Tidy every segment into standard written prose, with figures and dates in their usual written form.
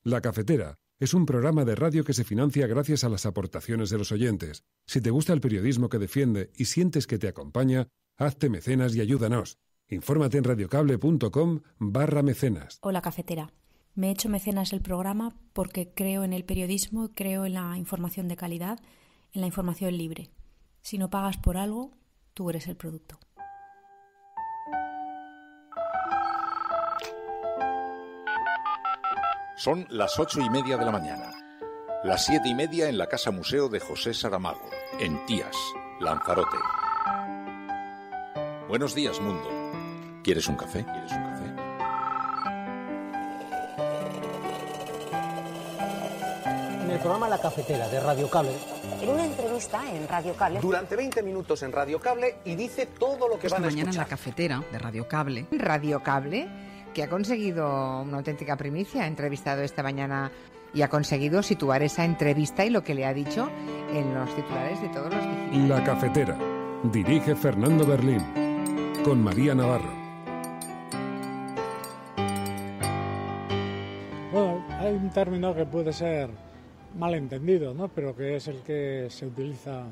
La Cafetera es un programa de radio que se financia gracias a las aportaciones de los oyentes. Si te gusta el periodismo que defiende y sientes que te acompaña, hazte mecenas y ayúdanos. Infórmate en radiocable.com/mecenas. Hola, Cafetera. Me he hecho mecenas del programa porque creo en el periodismo, creo en la información de calidad, en la información libre. Si no pagas por algo, tú eres el producto. Son las 8:30 de la mañana. Las 7:30 en la Casa Museo de José Saramago, en Tías, Lanzarote. Buenos días, mundo. ¿Quieres un café? En el programa La Cafetera de Radio Cable. En una entrevista en Radio Cable. Durante 20 minutos en Radio Cable y dice todo lo que van a escuchar. Mañana en La Cafetera de Radio Cable. Radio Cable, que ha conseguido una auténtica primicia, ha entrevistado esta mañana y ha conseguido situar esa entrevista y lo que le ha dicho en los titulares de todos los digitales. La Cafetera. Dirige Fernando Berlín. Con María Navarro. Bueno, hay un término que puede ser malentendido, ¿no? Pero que es el que se utiliza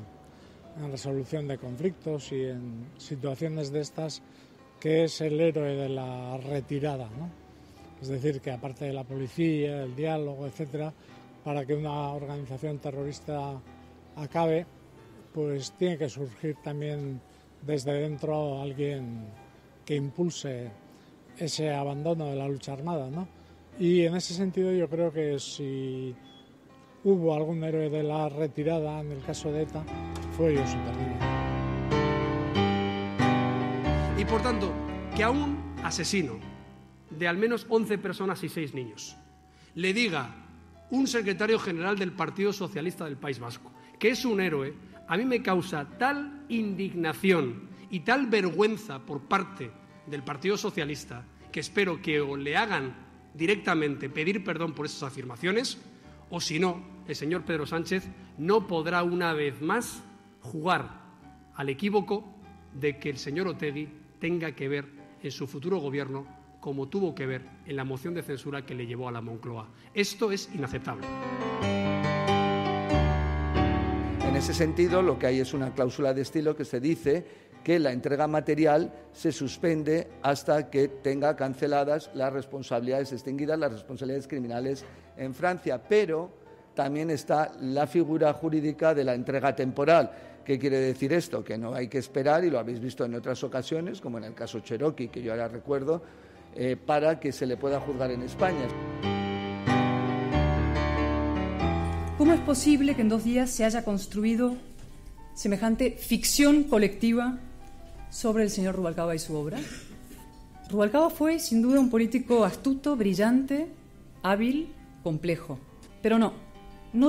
en resolución de conflictos y en situaciones de estas, que es el héroe de la retirada, ¿no? Es decir, que aparte de la policía, el diálogo, etcétera, para que una organización terrorista acabe, pues tiene que surgir también desde dentro alguien que impulse ese abandono de la lucha armada, ¿no? Y en ese sentido yo creo que si hubo algún héroe de la retirada en el caso de ETA, fue Josep Tarrida. Y por tanto, que a un asesino de al menos 11 personas y 6 niños le diga un secretario general del Partido Socialista del País Vasco que es un héroe, a mí me causa tal indignación y tal vergüenza por parte del Partido Socialista que espero que o le hagan directamente pedir perdón por esas afirmaciones, o si no, el señor Pedro Sánchez no podrá una vez más jugar al equívoco de que el señor Otegi tenga que ver en su futuro gobierno como tuvo que ver en la moción de censura que le llevó a la Moncloa. Esto es inaceptable. En ese sentido, lo que hay es una cláusula de estilo que se dice que la entrega material se suspende hasta que tenga canceladas las responsabilidades extinguidas, las responsabilidades criminales en Francia. Pero también está la figura jurídica de la entrega temporal. ¿Qué quiere decir esto? Que no hay que esperar, y lo habéis visto en otras ocasiones, como en el caso Cherokee, que yo ahora recuerdo, para que se le pueda juzgar en España. ¿Cómo es posible que en 2 días se haya construido semejante ficción colectiva sobre el señor Rubalcaba y su obra? Rubalcaba fue, sin duda, un político astuto, brillante, hábil, complejo. Pero no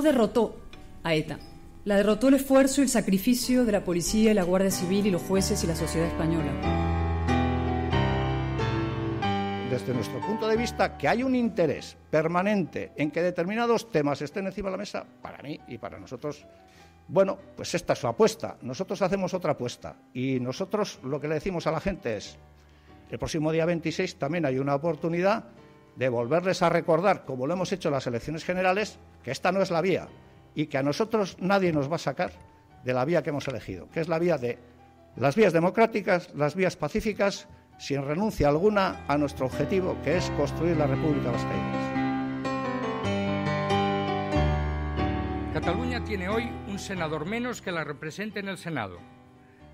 derrotó a ETA. La derrotó el esfuerzo y el sacrificio de la policía y la Guardia Civil y los jueces y la sociedad española. Desde nuestro punto de vista, que hay un interés permanente en que determinados temas estén encima de la mesa, para mí y para nosotros, bueno, pues esta es su apuesta. Nosotros hacemos otra apuesta y nosotros lo que le decimos a la gente es: el próximo día 26 también hay una oportunidad de volverles a recordar, como lo hemos hecho en las elecciones generales, que esta no es la vía y que a nosotros nadie nos va a sacar de la vía que hemos elegido, que es la vía de las vías democráticas, las vías pacíficas, sin renuncia alguna a nuestro objetivo, que es construir la República Vasca y Vasca. Cataluña tiene hoy un senador menos que la representa en el Senado.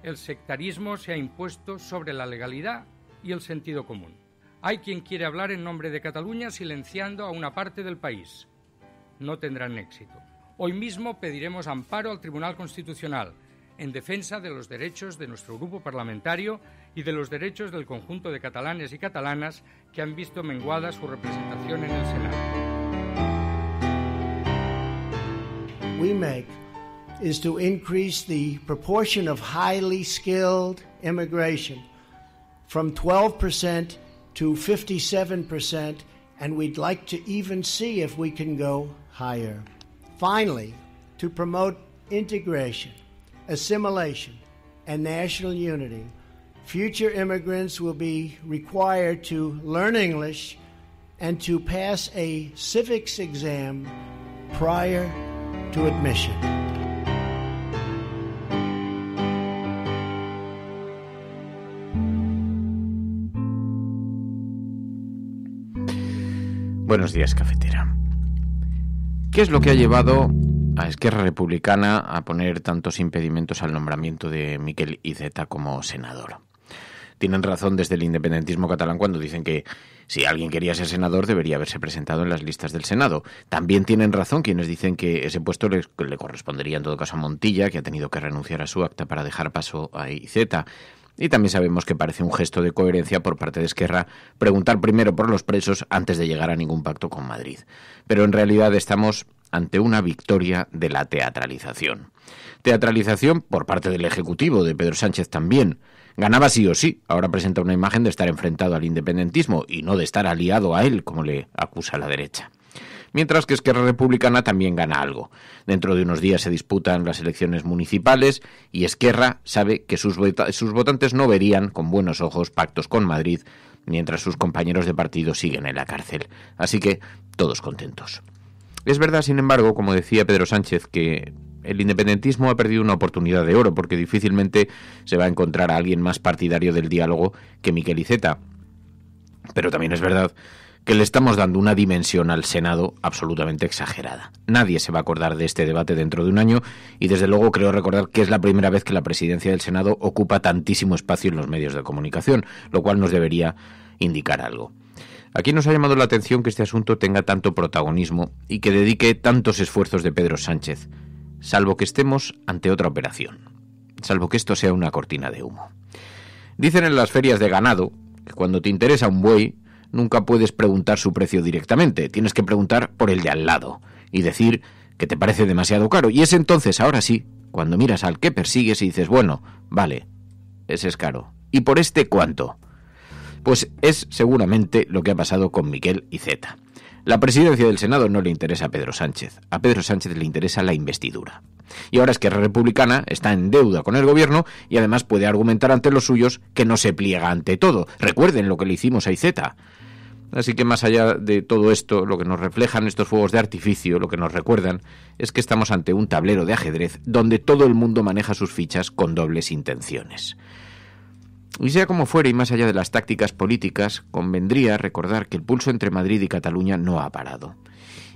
El sectarismo se ha impuesto sobre la legalidad y el sentido común. Hay quien quiere hablar en nombre de Cataluña silenciando a una parte del país. No tendrán éxito. Hoy mismo pediremos amparo al Tribunal Constitucional en defensa de los derechos de nuestro grupo parlamentario y de los derechos del conjunto de catalanes y catalanas que han visto menguada su representación en el Senado. We make is to increase the proportion of highly skilled immigration from 12% to 57%, and we'd like to even see if we can go higher. Finally, to promote integration, assimilation, and national unity, future immigrants will be required to learn English and to pass a civics exam prior to admission. Buenos días, cafetera. ¿Qué es lo que ha llevado a Esquerra Republicana a poner tantos impedimentos al nombramiento de Miquel Iceta como senador? Tienen razón desde el independentismo catalán cuando dicen que si alguien quería ser senador debería haberse presentado en las listas del Senado. También tienen razón quienes dicen que ese puesto le correspondería en todo caso a Montilla, que ha tenido que renunciar a su acta para dejar paso a Iceta. Y también sabemos que parece un gesto de coherencia por parte de Esquerra preguntar primero por los presos antes de llegar a ningún pacto con Madrid. Pero en realidad estamos ante una victoria de la teatralización. Teatralización por parte del Ejecutivo, de Pedro Sánchez también. Ganaba sí o sí, ahora presenta una imagen de estar enfrentado al independentismo y no de estar aliado a él, como le acusa la derecha. Mientras que Esquerra Republicana también gana algo. Dentro de unos días se disputan las elecciones municipales y Esquerra sabe que sus votantes no verían con buenos ojos pactos con Madrid mientras sus compañeros de partido siguen en la cárcel. Así que todos contentos. Es verdad, sin embargo, como decía Pedro Sánchez, que el independentismo ha perdido una oportunidad de oro porque difícilmente se va a encontrar a alguien más partidario del diálogo que Miquel Iceta. Pero también es verdad que le estamos dando una dimensión al Senado absolutamente exagerada. Nadie se va a acordar de este debate dentro de un año y desde luego creo recordar que es la primera vez que la presidencia del Senado ocupa tantísimo espacio en los medios de comunicación, lo cual nos debería indicar algo. Aquí nos ha llamado la atención que este asunto tenga tanto protagonismo y que dedique tantos esfuerzos de Pedro Sánchez, salvo que estemos ante otra operación, salvo que esto sea una cortina de humo. Dicen en las ferias de ganado que cuando te interesa un buey nunca puedes preguntar su precio directamente, tienes que preguntar por el de al lado y decir que te parece demasiado caro. Y es entonces, ahora sí, cuando miras al que persigues y dices, bueno, vale, ese es caro. ¿Y por este cuánto? Pues es seguramente lo que ha pasado con Miquel Iceta. La presidencia del Senado no le interesa a Pedro Sánchez le interesa la investidura. Y ahora Esquerra Republicana está en deuda con el gobierno y además puede argumentar ante los suyos que no se pliega ante todo. Recuerden lo que le hicimos a Iceta. Así que más allá de todo esto, lo que nos reflejan estos fuegos de artificio, lo que nos recuerdan, es que estamos ante un tablero de ajedrez donde todo el mundo maneja sus fichas con dobles intenciones. Y sea como fuere, y más allá de las tácticas políticas, convendría recordar que el pulso entre Madrid y Cataluña no ha parado.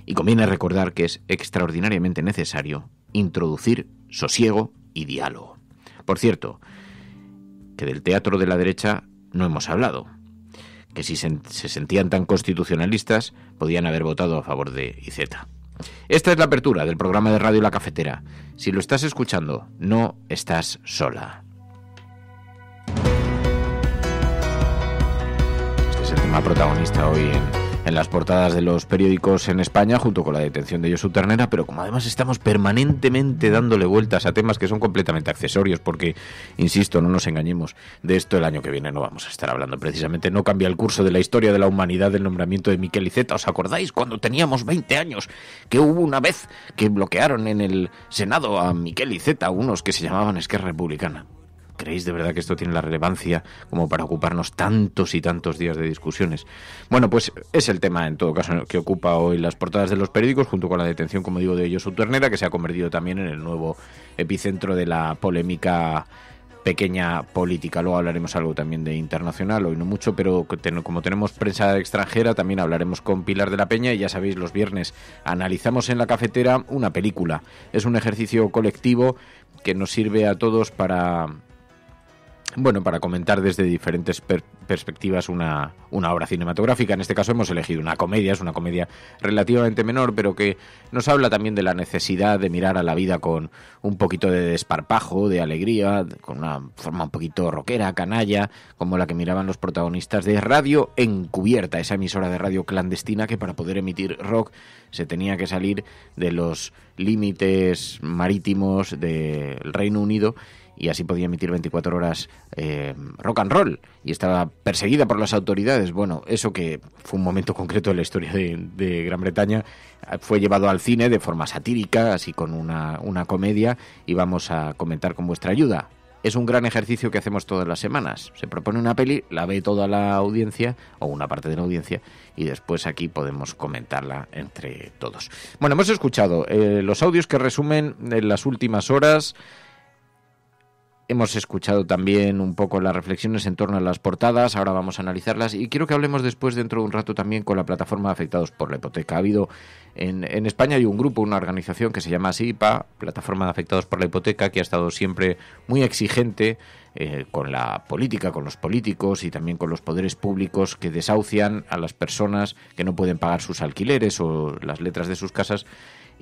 Y conviene recordar que es extraordinariamente necesario introducir sosiego y diálogo. Por cierto, que del teatro de la derecha no hemos hablado. Que si se sentían tan constitucionalistas, podían haber votado a favor de Iceta. Esta es la apertura del programa de Radio La Cafetera. Si lo estás escuchando, no estás sola. Este es el tema protagonista hoy en las portadas de los periódicos en España, junto con la detención de Josu Ternera, pero como además estamos permanentemente dándole vueltas a temas que son completamente accesorios, porque, insisto, no nos engañemos, de esto el año que viene no vamos a estar hablando precisamente. No cambia el curso de la historia de la humanidad del nombramiento de Miquel Iceta. ¿Os acordáis cuando teníamos 20 años que hubo una vez que bloquearon en el Senado a Miquel Iceta unos que se llamaban Esquerra Republicana? ¿Creéis de verdad que esto tiene la relevancia como para ocuparnos tantos y tantos días de discusiones? Bueno, pues es el tema, en todo caso, que ocupa hoy las portadas de los periódicos, junto con la detención, como digo, de Josu Ternera, que se ha convertido también en el nuevo epicentro de la polémica pequeña política. Luego hablaremos algo también de internacional, hoy no mucho, pero como tenemos prensa extranjera, también hablaremos con Pilar de la Peña, y ya sabéis, los viernes analizamos en La Cafetera una película. Es un ejercicio colectivo que nos sirve a todos para comentar desde diferentes perspectivas una obra cinematográfica. En este caso hemos elegido una comedia, es una comedia relativamente menor, pero que nos habla también de la necesidad de mirar a la vida con un poquito de desparpajo, de alegría, con una forma un poquito rockera, canalla, como la que miraban los protagonistas de Radio Encubierta, esa emisora de radio clandestina que para poder emitir rock se tenía que salir de los límites marítimos del Reino Unido, y así podía emitir 24 horas rock and roll, y estaba perseguida por las autoridades. Bueno, eso que fue un momento concreto de la historia de Gran Bretaña, fue llevado al cine de forma satírica, así con una comedia, y vamos a comentar con vuestra ayuda es un gran ejercicio que hacemos todas las semanas. Se propone una peli, la ve toda la audiencia, o una parte de la audiencia, y después aquí podemos comentarla entre todos. Bueno, hemos escuchado los audios que resumen en las últimas horas. Hemos escuchado también un poco las reflexiones en torno a las portadas, ahora vamos a analizarlas y quiero que hablemos después, dentro de un rato, también con la plataforma de afectados por la hipoteca. Ha habido en España hay un grupo, una organización que se llama SIPA, Plataforma de Afectados por la Hipoteca, que ha estado siempre muy exigente con la política, con los políticos y también con los poderes públicos que desahucian a las personas que no pueden pagar sus alquileres o las letras de sus casas,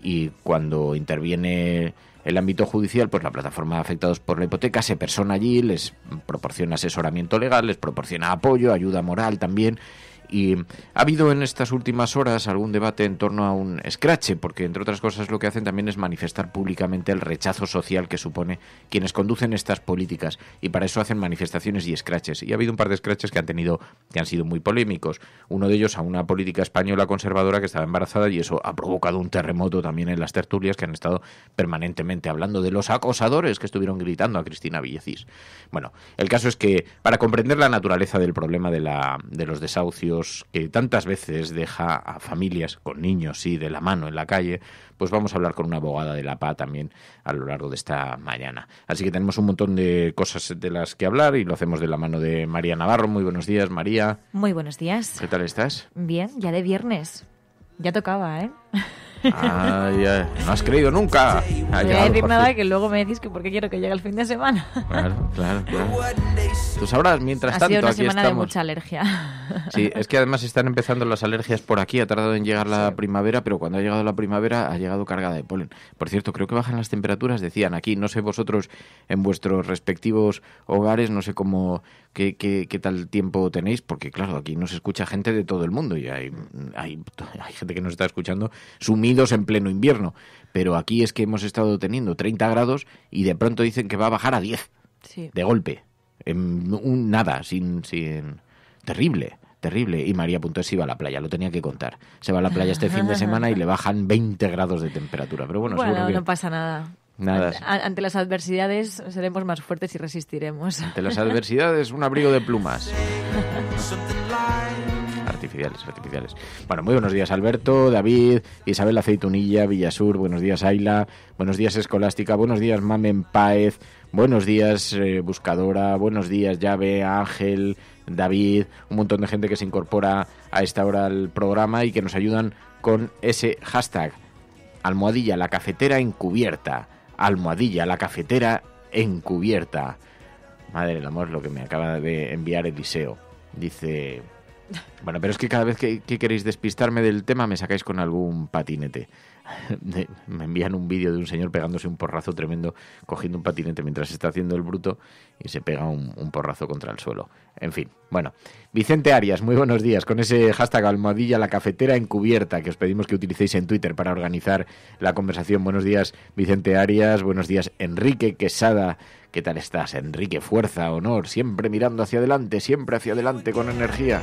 y cuando interviene el ámbito judicial, pues la plataforma de afectados por la hipoteca se persona allí, les proporciona asesoramiento legal, les proporciona apoyo, ayuda moral también. Y ha habido en estas últimas horas algún debate en torno a un escrache, porque entre otras cosas lo que hacen también es manifestar públicamente el rechazo social que supone quienes conducen estas políticas, y para eso hacen manifestaciones y escraches. Y ha habido un par de escraches que han sido muy polémicos. Uno de ellos a una política española conservadora que estaba embarazada, y eso ha provocado un terremoto también en las tertulias, que han estado permanentemente hablando de los acosadores que estuvieron gritando a Cristina Villecís. Bueno, el caso es que para comprender la naturaleza del problema de los desahucios que tantas veces deja a familias con niños, sí, de la mano en la calle, pues vamos a hablar con una abogada de la PA también a lo largo de esta mañana. Así que tenemos un montón de cosas de las que hablar y lo hacemos de la mano de María Navarro. Muy buenos días, María. Muy buenos días. ¿Qué tal estás? Bien, ya de viernes. Ya tocaba, ¿eh? Ya. No has creído nunca. No voy a decir nada que luego me decís que por qué quiero que llegue el fin de semana. Claro. Tú sabrás, mientras tanto, aquí estamos. Ha sido una semana de mucha alergia. Sí, es que además están empezando las alergias por aquí. Ha tardado en llegar la primavera, pero cuando ha llegado la primavera ha llegado cargada de polen. Por cierto, creo que bajan las temperaturas, decían aquí. No sé vosotros en vuestros respectivos hogares, no sé cómo qué tal tiempo tenéis, porque claro, aquí nos escucha gente de todo el mundo y hay gente que nos está escuchando sumidos en pleno invierno, pero aquí es que hemos estado teniendo 30 grados y de pronto dicen que va a bajar a 10, sí, de golpe, en un nada, sin terrible. Y María Punto se iba a la playa, lo tenía que contar. Se va a la playa este fin de semana y le bajan 20 grados de temperatura, pero bueno seguro que no pasa nada. Ante las adversidades seremos más fuertes y resistiremos. Ante las adversidades, un abrigo de plumas. Artificiales. Bueno, muy buenos días, Alberto, David, Isabel Aceitunilla, Villasur, buenos días, Ayla, buenos días, Escolástica, buenos días, Mamen Páez, buenos días, Buscadora, buenos días, Llave, Ángel, David, un montón de gente que se incorpora a esta hora al programa y que nos ayudan con ese hashtag, almohadilla la cafetera encubierta. Almohadilla, la cafetera encubierta. Madre del amor, lo que me acaba de enviar Eliseo. Dice... Bueno, pero es que cada vez que queréis despistarme del tema me sacáis con algún patinete. Me envían un vídeo de un señor pegándose un porrazo tremendo, cogiendo un patinete mientras está haciendo el bruto y se pega un porrazo contra el suelo. En fin, bueno. Vicente Arias, muy buenos días, con ese hashtag almohadilla la cafetera encubierta que os pedimos que utilicéis en Twitter para organizar la conversación. Buenos días, Vicente Arias, buenos días, Enrique Quesada. ¿Qué tal estás, Enrique? Fuerza, honor, siempre mirando hacia adelante con energía.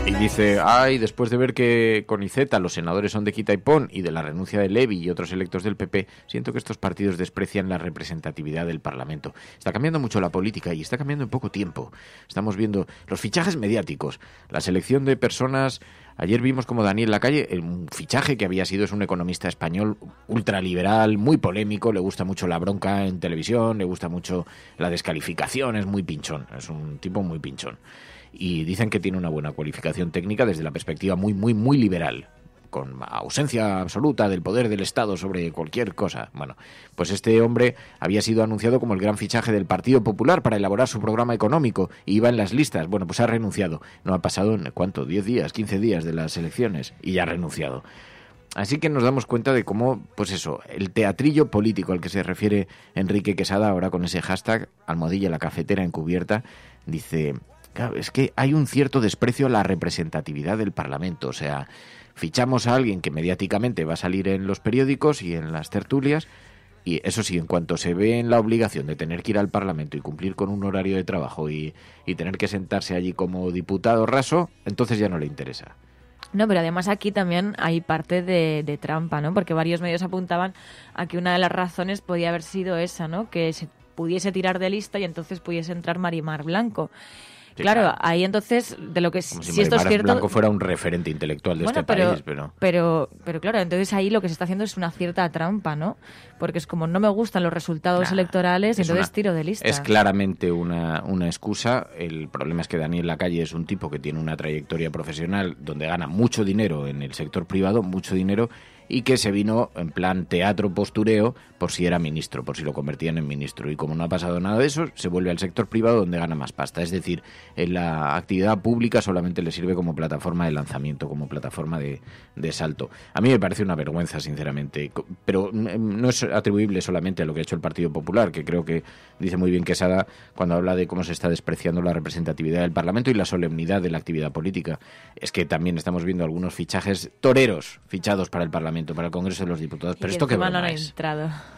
Y dice, después de ver que con Iceta los senadores son de quita y pon y de la renuncia de Levy y otros electos del PP, siento que estos partidos desprecian la representatividad del Parlamento. Está cambiando mucho la política y está cambiando en poco tiempo. Estamos viendo los fichajes mediáticos, la selección de personas. Ayer vimos como Daniel Lacalle, un fichaje que había sido, es un economista español ultraliberal, muy polémico, le gusta mucho la bronca en televisión, le gusta mucho la descalificación, es muy pinchón, es un tipo muy pinchón. Y dicen que tiene una buena cualificación técnica desde la perspectiva muy liberal, con ausencia absoluta del poder del Estado sobre cualquier cosa. Bueno, pues este hombre había sido anunciado como el gran fichaje del Partido Popular para elaborar su programa económico y iba en las listas. Bueno, pues ha renunciado. No ha pasado, ¿cuánto? 10 días, 15 días de las elecciones y ya ha renunciado. Así que nos damos cuenta de cómo, pues eso, el teatrillo político al que se refiere Enrique Quesada ahora con ese hashtag almohadilla la cafetera encubierta, dice... Claro, es que hay un cierto desprecio a la representatividad del Parlamento. O sea, fichamos a alguien que mediáticamente va a salir en los periódicos y en las tertulias, y eso sí, en cuanto se ve en la obligación de tener que ir al Parlamento y cumplir con un horario de trabajo y tener que sentarse allí como diputado raso, entonces ya no le interesa. No, pero además aquí también hay parte de trampa, ¿no? Porque varios medios apuntaban a que una de las razones podía haber sido esa, ¿no? Que se pudiese tirar de lista y entonces pudiese entrar Marimar Blanco. Sí, claro, ahí entonces, de lo que como si esto es cierto... Blanco fuera un referente intelectual de este país, pero claro, entonces ahí lo que se está haciendo es una cierta trampa, ¿no? Porque es como no me gustan los resultados electorales y entonces tiro de lista. Es claramente una excusa. El problema es que Daniel Lacalle es un tipo que tiene una trayectoria profesional donde gana mucho dinero en el sector privado, mucho dinero, y que se vino en plan teatro postureo por si era ministro, por si lo convertían en ministro. Y como no ha pasado nada de eso, se vuelve al sector privado donde gana más pasta. Es decir, en la actividad pública solamente le sirve como plataforma de lanzamiento, como plataforma de salto. A mí me parece una vergüenza, sinceramente. Pero no es atribuible solamente a lo que ha hecho el Partido Popular, que creo que dice muy bien Quesada cuando habla de cómo se está despreciando la representatividad del Parlamento y la solemnidad de la actividad política. Es que también estamos viendo algunos fichajes toreros fichados para el Parlamento, para el Congreso de los Diputados. Pero esto qué broma es.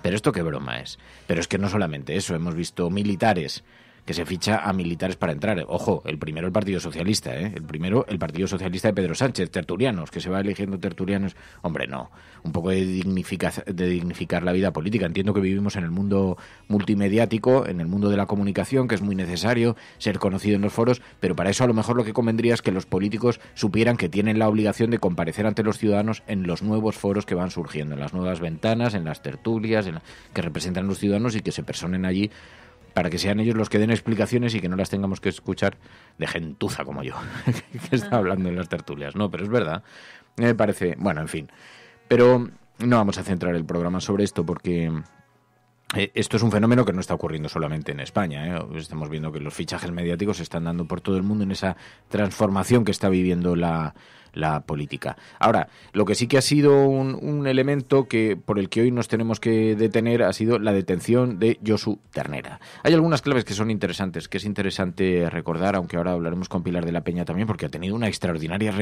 Pero esto qué broma es. Pero es que no solamente eso, hemos visto militares que se ficha a militares para entrar. Ojo, el primero el Partido Socialista, ¿eh? El primero el Partido Socialista de Pedro Sánchez, tertulianos, que se va eligiendo tertulianos. Hombre, no. Un poco de dignificar la vida política. Entiendo que vivimos en el mundo multimediático, en el mundo de la comunicación, que es muy necesario ser conocido en los foros, pero para eso a lo mejor lo que convendría es que los políticos supieran que tienen la obligación de comparecer ante los ciudadanos en los nuevos foros que van surgiendo, en las nuevas ventanas, en las tertulias, que representan a los ciudadanos y que se personen allí para que sean ellos los que den explicaciones y que no las tengamos que escuchar de gentuza como yo, que está hablando en las tertulias. No, pero es verdad. Me parece... Bueno, en fin. Pero no vamos a centrar el programa sobre esto porque esto es un fenómeno que no está ocurriendo solamente en España, ¿eh? Estamos viendo que los fichajes mediáticos se están dando por todo el mundo en esa transformación que está viviendo la política. Ahora, lo que sí que ha sido un elemento por el que hoy nos tenemos que detener ha sido la detención de Josu Ternera. Hay algunas claves que son interesantes, que es interesante recordar, aunque ahora hablaremos con Pilar de la Peña también, porque ha tenido una extraordinaria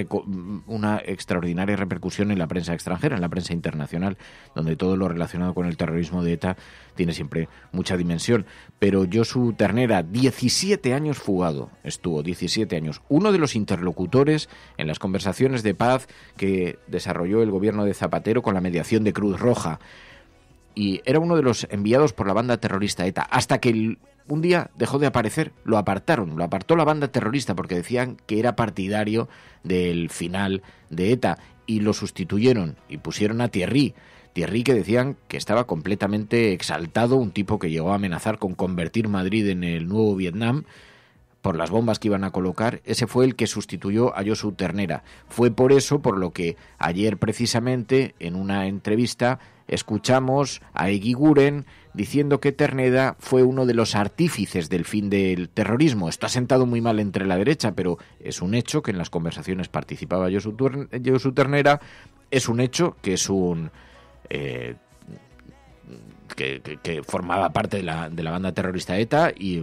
repercusión en la prensa extranjera, en la prensa internacional, donde todo lo relacionado con el terrorismo de ETA tiene siempre mucha dimensión. Pero Josu Ternera, 17 años fugado, estuvo 17 años, uno de los interlocutores en las conversaciones de paz que desarrolló el gobierno de Zapatero con la mediación de Cruz Roja, y era uno de los enviados por la banda terrorista ETA, hasta que un día dejó de aparecer, lo apartó la banda terrorista porque decían que era partidario del final de ETA, y lo sustituyeron y pusieron a Thierry, que decían que estaba completamente exaltado, un tipo que llegó a amenazar con convertir Madrid en el nuevo Vietnam por las bombas que iban a colocar. Ese fue el que sustituyó a Josu Ternera. Fue por eso por lo que ayer precisamente en una entrevista escuchamos a Eguiguren diciendo que Ternera fue uno de los artífices del fin del terrorismo. Esto ha sentado muy mal entre la derecha, pero es un hecho que en las conversaciones participaba Josu Ternera, es un hecho que es que formaba parte de la banda terrorista ETA y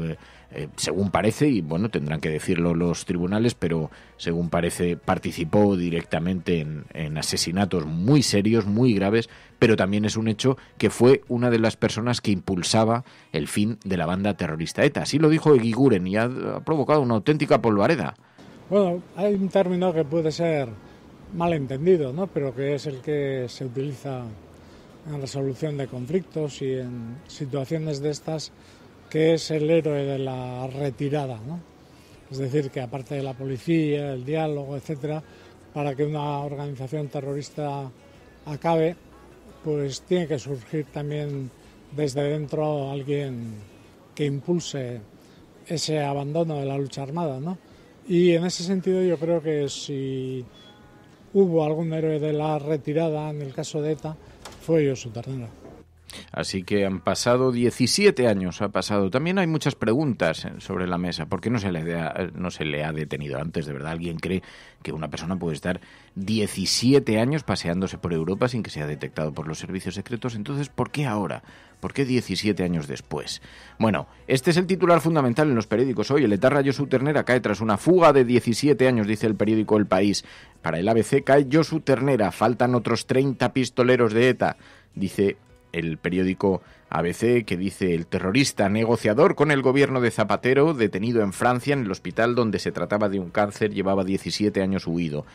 según parece, y bueno, tendrán que decirlo los tribunales, pero según parece participó directamente en asesinatos muy serios, muy graves, pero también es un hecho que fue una de las personas que impulsaba el fin de la banda terrorista ETA. Así lo dijo Eguiguren y ha provocado una auténtica polvareda. Bueno, hay un término que puede ser malentendido, ¿no? Pero que es el que se utiliza en resolución de conflictos y en situaciones de estas, que es el héroe de la retirada, ¿no? Es decir, que aparte de la policía, el diálogo, etcétera, para que una organización terrorista acabe, pues tiene que surgir también desde dentro alguien que impulse ese abandono de la lucha armada, ¿no? Y en ese sentido yo creo que si hubo algún héroe de la retirada en el caso de ETA, fue Josu Ternera. Así que han pasado 17 años, También hay muchas preguntas sobre la mesa. ¿Por qué no se le ha detenido antes? ¿De verdad alguien cree que una persona puede estar 17 años paseándose por Europa sin que sea detectado por los servicios secretos? Entonces, ¿por qué ahora? ¿Por qué 17 años después? Bueno, este es el titular fundamental en los periódicos hoy. El etarra Josu Ternera cae tras una fuga de 17 años, dice el periódico El País. Para el ABC cae Josu Ternera, faltan otros 30 pistoleros de ETA, dice el periódico ABC, que dice: el terrorista negociador con el gobierno de Zapatero, detenido en Francia en el hospital donde se trataba de un cáncer, llevaba 17 años huido.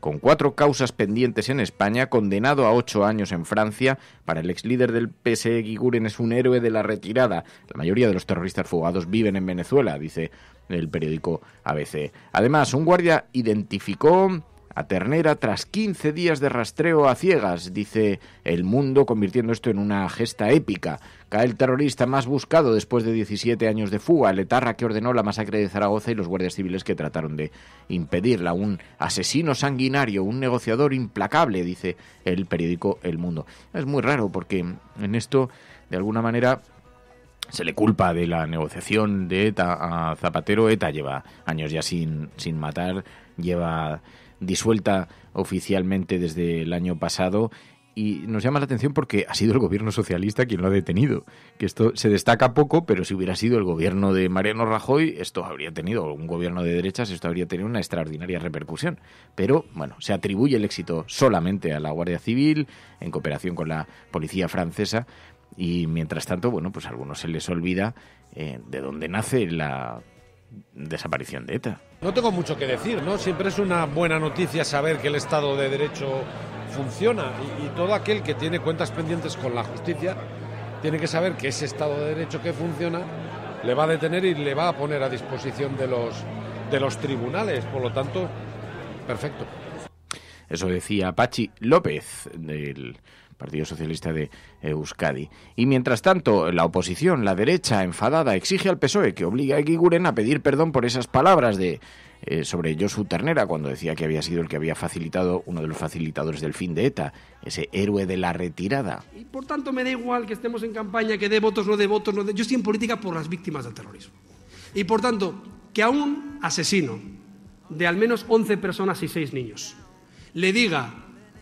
con 4 causas pendientes en España, condenado a 8 años en Francia. Para el ex líder del PSE, Guiguren es un héroe de la retirada. La mayoría de los terroristas fugados viven en Venezuela, dice el periódico ABC. Además, un guardia identificó a Ternera tras 15 días de rastreo a ciegas, dice El Mundo, convirtiendo esto en una gesta épica. Cae el terrorista más buscado después de 17 años de fuga, el etarra que ordenó la masacre de Zaragoza y los guardias civiles que trataron de impedirla. Un asesino sanguinario, un negociador implacable, dice el periódico El Mundo. Es muy raro porque en esto, de alguna manera, se le culpa de la negociación de ETA a Zapatero. ETA lleva años ya sin matar, lleva disuelta oficialmente desde el año pasado, y nos llama la atención porque ha sido el gobierno socialista quien lo ha detenido, que esto se destaca poco, pero si hubiera sido el gobierno de Mariano Rajoy, esto habría tenido, un gobierno de derechas, esto habría tenido una extraordinaria repercusión. Pero bueno, se atribuye el éxito solamente a la Guardia Civil en cooperación con la policía francesa, y mientras tanto, bueno, pues a algunos se les olvida de dónde nace la desaparición de ETA. No tengo mucho que decir, ¿no? Siempre es una buena noticia saber que el Estado de Derecho funciona, y todo aquel que tiene cuentas pendientes con la justicia tiene que saber que ese Estado de Derecho que funciona le va a detener y le va a poner a disposición de los tribunales. Por lo tanto, perfecto. Eso decía Patxi López, del Partido Socialista de Euskadi. Y mientras tanto, la oposición, la derecha enfadada, exige al PSOE que obligue a Eguiguren a pedir perdón por esas palabras sobre Josu Ternera, cuando decía que había sido el que había facilitado, uno de los facilitadores del fin de ETA, ese héroe de la retirada. Y por tanto me da igual que estemos en campaña, que dé votos, no dé votos, yo estoy en política por las víctimas del terrorismo. Y por tanto, que a un asesino de al menos 11 personas y 6 niños le diga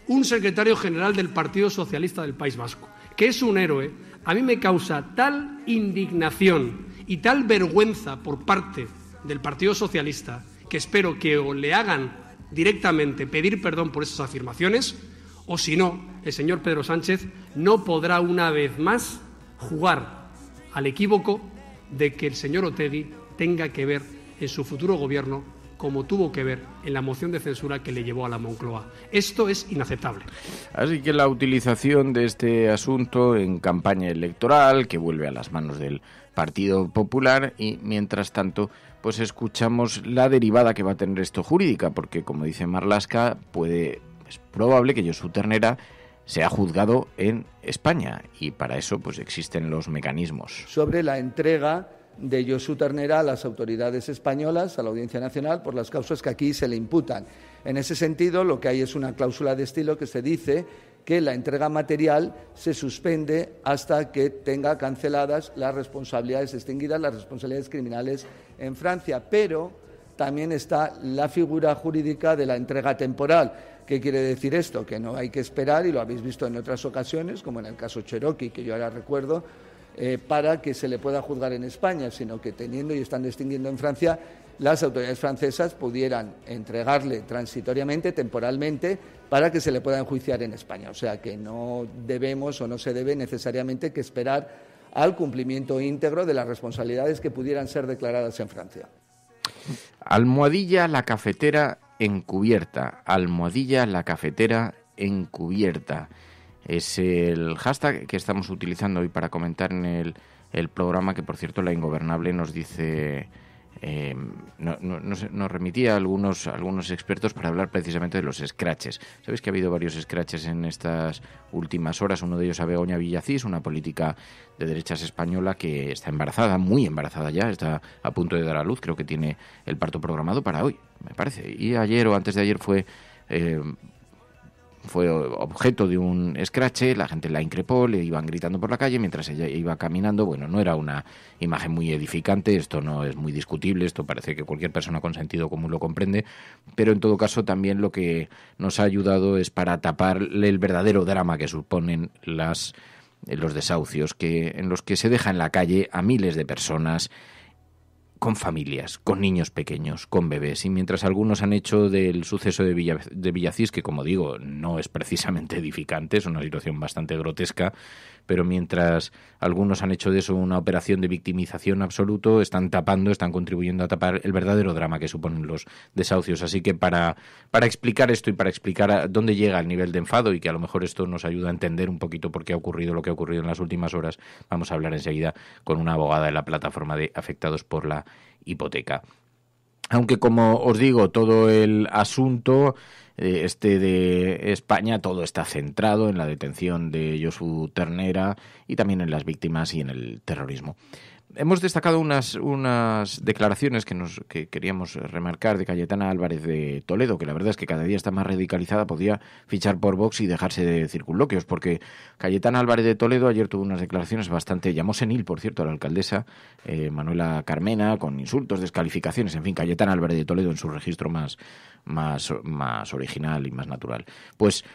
un secretario general del Partido Socialista del País Vasco que es un héroe, a mí me causa tal indignación y tal vergüenza por parte del Partido Socialista, que espero que o le hagan directamente pedir perdón por esas afirmaciones, o si no, el señor Pedro Sánchez no podrá una vez más jugar al equívoco de que el señor Otegi tenga que ver en su futuro gobierno como tuvo que ver en la moción de censura que le llevó a la Moncloa. Esto es inaceptable. Así que la utilización de este asunto en campaña electoral, que vuelve a las manos del Partido Popular, y mientras tanto, pues escuchamos la derivada que va a tener esto jurídica, porque como dice Marlaska, es probable que Josu Ternera sea juzgado en España, y para eso pues existen los mecanismos. Sobre la entrega de Josu Ternera a las autoridades españolas, a la Audiencia Nacional, por las causas que aquí se le imputan. En ese sentido, lo que hay es una cláusula de estilo que se dice que la entrega material se suspende hasta que tenga canceladas las responsabilidades extinguidas, las responsabilidades criminales en Francia, pero también está la figura jurídica de la entrega temporal. ¿Qué quiere decir esto? Que no hay que esperar, y lo habéis visto en otras ocasiones, como en el caso Cherokee, que yo ahora recuerdo, para que se le pueda juzgar en España, sino que teniendo y estando extinguiendo en Francia, las autoridades francesas pudieran entregarle transitoriamente, temporalmente, para que se le pueda enjuiciar en España. O sea que no debemos o no se debe necesariamente que esperar al cumplimiento íntegro de las responsabilidades que pudieran ser declaradas en Francia. Almohadilla la cafetera encubierta. Almohadilla la cafetera encubierta. Es el hashtag que estamos utilizando hoy para comentar en el programa, que por cierto La Ingobernable nos dice, nos remitía a algunos expertos para hablar precisamente de los scratches. Sabéis que ha habido varios scratches en estas últimas horas, uno de ellos a Begoña Villacís, una política de derechas española que está embarazada, muy embarazada ya, está a punto de dar a luz, creo que tiene el parto programado para hoy, me parece, y ayer o antes de ayer fue objeto de un escrache, la gente la increpó, le iban gritando por la calle mientras ella iba caminando. Bueno, no era una imagen muy edificante, esto no es muy discutible, esto parece que cualquier persona con sentido común lo comprende, pero en todo caso también lo que nos ha ayudado es para tapar el verdadero drama que suponen los desahucios, en los que se deja en la calle a miles de personas con familias, con niños pequeños, con bebés. Y mientras algunos han hecho del suceso de Villacís, que como digo, no es precisamente edificante, es una situación bastante grotesca, pero mientras algunos han hecho de eso una operación de victimización absoluto, están contribuyendo a tapar el verdadero drama que suponen los desahucios. Así que para explicar esto y para explicar a dónde llega el nivel de enfado, y que a lo mejor esto nos ayuda a entender un poquito por qué ha ocurrido lo que ha ocurrido en las últimas horas, vamos a hablar enseguida con una abogada de la plataforma de afectados por la hipoteca. Aunque, como os digo, todo el asunto de España, todo está centrado en la detención de Josu Ternera y también en las víctimas y en el terrorismo. Hemos destacado unas declaraciones que queríamos remarcar de Cayetana Álvarez de Toledo, que la verdad es que cada día está más radicalizada, podía fichar por Vox y dejarse de circunloquios, porque Cayetana Álvarez de Toledo ayer tuvo unas declaraciones llamó senil, por cierto, a la alcaldesa Manuela Carmena, con insultos, descalificaciones, en fin, Cayetana Álvarez de Toledo en su registro más original y más natural. Pues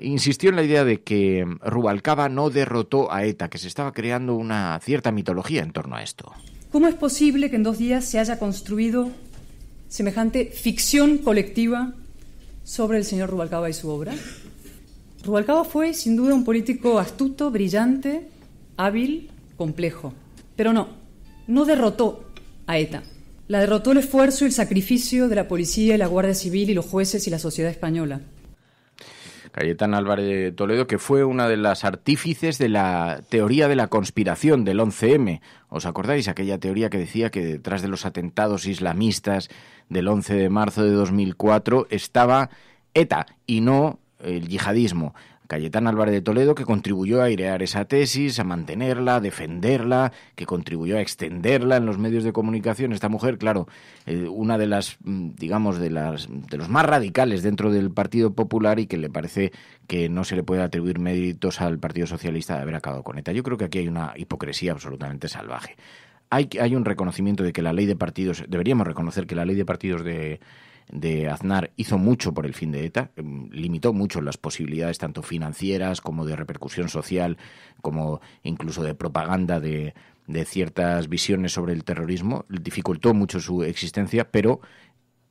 insistió en la idea de que Rubalcaba no derrotó a ETA, que se estaba creando una cierta mitología en torno a esto. ¿Cómo es posible que en 2 días se haya construido semejante ficción colectiva sobre el señor Rubalcaba y su obra? Rubalcaba fue, sin duda, un político astuto, brillante, hábil, complejo. Pero no derrotó a ETA. La derrotó el esfuerzo y el sacrificio de la policía y la Guardia Civil y los jueces y la sociedad española. Cayetana Álvarez de Toledo, que fue una de las artífices de la teoría de la conspiración del 11M. ¿Os acordáis? Aquella teoría que decía que detrás de los atentados islamistas del 11 de marzo de 2004 estaba ETA y no el yihadismo. Cayetana Álvarez de Toledo, que contribuyó a airear esa tesis, a mantenerla, a defenderla, que contribuyó a extenderla en los medios de comunicación. Esta mujer, claro, una de las, digamos, de los más radicales dentro del Partido Popular, y que le parece que no se le puede atribuir méritos al Partido Socialista de haber acabado con ETA. Yo creo que aquí hay una hipocresía absolutamente salvaje. Hay un reconocimiento de que la ley de partidos, deberíamos reconocer que la ley de partidos de Aznar hizo mucho por el fin de ETA, limitó mucho las posibilidades tanto financieras como de repercusión social, como incluso de propaganda de ciertas visiones sobre el terrorismo, dificultó mucho su existencia, pero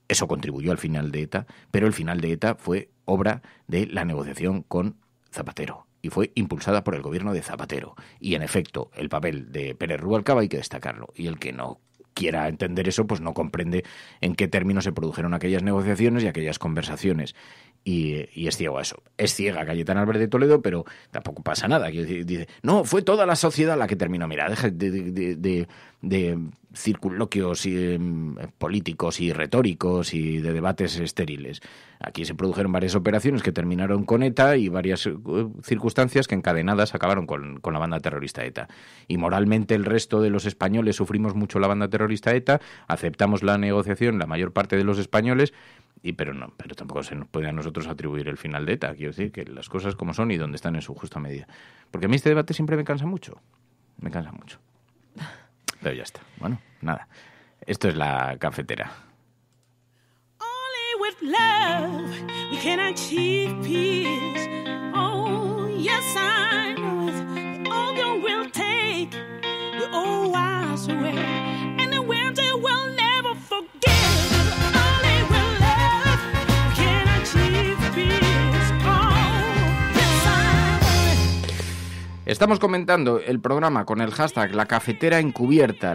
eso contribuyó al final de ETA, pero el final de ETA fue obra de la negociación con Zapatero y fue impulsada por el gobierno de Zapatero. Y en efecto, el papel de Pérez Rubalcaba hay que destacarlo, y el que no quiera entender eso, pues no comprende en qué términos se produjeron aquellas negociaciones y aquellas conversaciones. Y es ciego a eso. Es ciega Cayetana Álvarez de Toledo, pero tampoco pasa nada. Dice, no, fue toda la sociedad la que terminó. Mira, deja de circunloquios políticos y retóricos y de debates estériles. Aquí se produjeron varias operaciones que terminaron con ETA y varias circunstancias que encadenadas acabaron con la banda terrorista ETA. Y moralmente el resto de los españoles sufrimos mucho la banda terrorista ETA, aceptamos la negociación, la mayor parte de los españoles, pero tampoco se nos puede a nosotros atribuir el final de ETA. Quiero decir que las cosas como son y donde están en su justa medida. Porque a mí este debate siempre me cansa mucho. Pero ya está. Bueno, nada. Esto es La Cafetera. Only with love we can achieve peace. Oh, yes, I know it. The old will take the old wise away, and the winter will never forget. Only with love we can achieve peace. Oh, yes, I know it. Estamos comentando el programa con el hashtag La Cafetera Encubierta,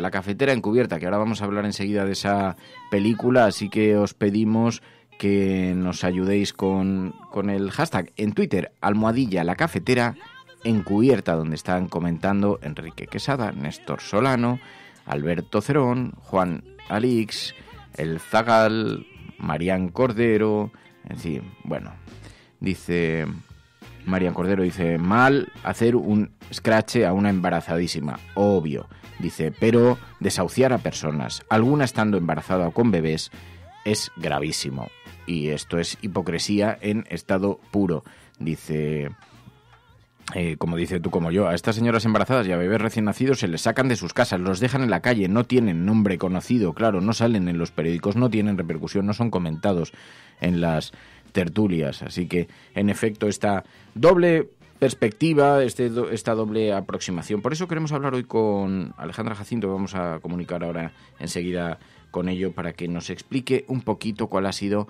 que ahora vamos a hablar enseguida de esa película, así que os pedimos que nos ayudéis con el hashtag en Twitter, @La Cafetera Encubierta, donde están comentando Enrique Quesada, Néstor Solano, Alberto Cerón, Juan Alix, El Zagal, Marián Cordero, en fin, bueno, dice... Marian Cordero dice, mal hacer un escrache a una embarazadísima, obvio. Dice, pero desahuciar a personas, alguna estando embarazada o con bebés, es gravísimo. Y esto es hipocresía en estado puro. Dice, como dice tú como yo, a estas señoras embarazadas y a bebés recién nacidos se les sacan de sus casas, los dejan en la calle, no tienen nombre conocido, claro, no salen en los periódicos, no tienen repercusión, no son comentados en las tertulias, así que en efecto esta doble perspectiva, esta doble aproximación. Por eso queremos hablar hoy con Alejandra Jacinto, vamos a comunicar ahora enseguida con ello para que nos explique un poquito cuál ha sido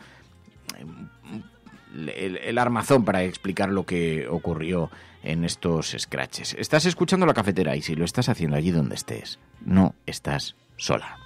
el armazón para explicar lo que ocurrió en estos scratches. Estás escuchando La Cafetera y si lo estás haciendo allí donde estés, no estás sola.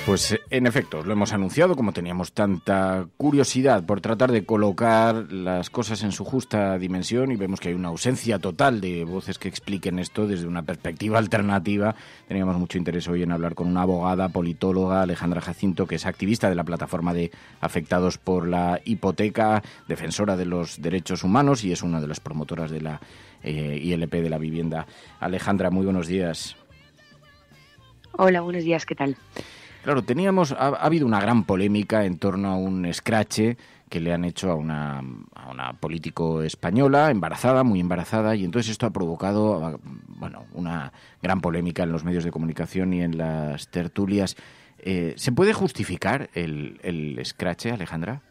Pues en efecto, lo hemos anunciado, como teníamos tanta curiosidad por tratar de colocar las cosas en su justa dimensión y vemos que hay una ausencia total de voces que expliquen esto desde una perspectiva alternativa. Teníamos mucho interés hoy en hablar con una abogada, politóloga, Alejandra Jacinto, que es activista de la plataforma de afectados por la hipoteca, defensora de los derechos humanos y es una de las promotoras de la ILP de la vivienda. Alejandra, muy buenos días. Hola, buenos días, ¿qué tal? Claro, ha habido una gran polémica en torno a un escrache que le han hecho a una político española, muy embarazada, y entonces esto ha provocado, una gran polémica en los medios de comunicación y en las tertulias. ¿Se puede justificar el escrache, Alejandra?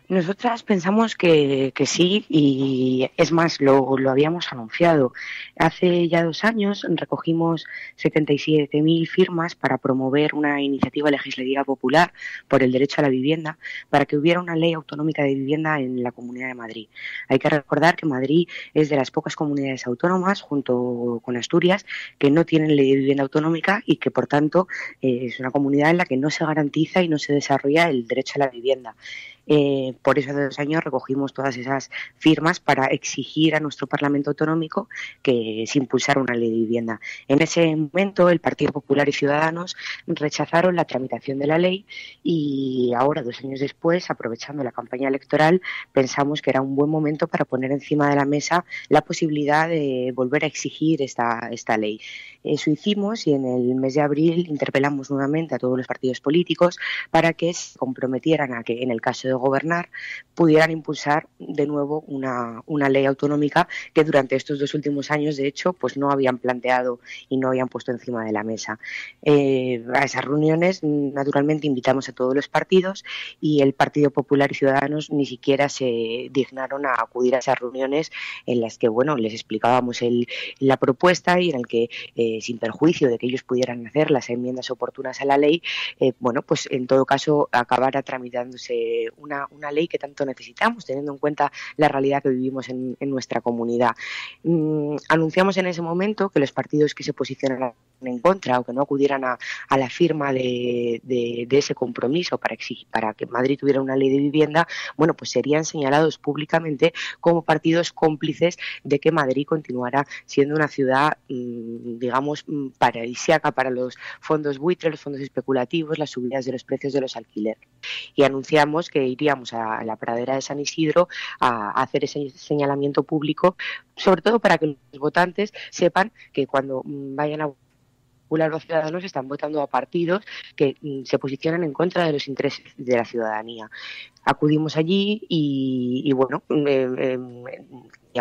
Nosotras pensamos que sí, y es más, lo habíamos anunciado. Hace ya 2 años recogimos 77.000 firmas para promover una iniciativa legislativa popular por el derecho a la vivienda, para que hubiera una ley autonómica de vivienda en la Comunidad de Madrid. Hay que recordar que Madrid es de las pocas comunidades autónomas, junto con Asturias, que no tienen ley de vivienda autonómica y que, por tanto, es una comunidad en la que no se garantiza y no se desarrolla el derecho a la vivienda. Por eso hace 2 años recogimos todas esas firmas para exigir a nuestro Parlamento Autonómico que se impulsara una ley de vivienda. En ese momento el Partido Popular y Ciudadanos rechazaron la tramitación de la ley y ahora, 2 años después, aprovechando la campaña electoral, pensamos que era un buen momento para poner encima de la mesa la posibilidad de volver a exigir esta ley. Eso hicimos y en el mes de abril interpelamos nuevamente a todos los partidos políticos para que se comprometieran a que, en el caso de gobernar, pudieran impulsar de nuevo una ley autonómica que durante estos 2 últimos años, de hecho, pues no habían planteado y no habían puesto encima de la mesa. A esas reuniones, naturalmente, invitamos a todos los partidos y el Partido Popular y Ciudadanos ni siquiera se dignaron a acudir a esas reuniones en las que, les explicábamos la propuesta y en el que, sin perjuicio de que ellos pudieran hacer las enmiendas oportunas a la ley, pues en todo caso acabara tramitándose una ley que tanto necesitamos, teniendo en cuenta la realidad que vivimos en nuestra comunidad. Anunciamos en ese momento que los partidos que se posicionaran en contra o que no acudieran a la firma de ese compromiso para que Madrid tuviera una ley de vivienda, pues serían señalados públicamente como partidos cómplices de que Madrid continuara siendo una ciudad, paradisíaca para los fondos buitre, los fondos especulativos, las subidas de los precios de los alquileres. Y anunciamos que iríamos a la pradera de San Isidro a hacer ese señalamiento público, sobre todo para que los votantes sepan que cuando vayan a los ciudadanos están votando a partidos que se posicionan en contra de los intereses de la ciudadanía. Acudimos allí y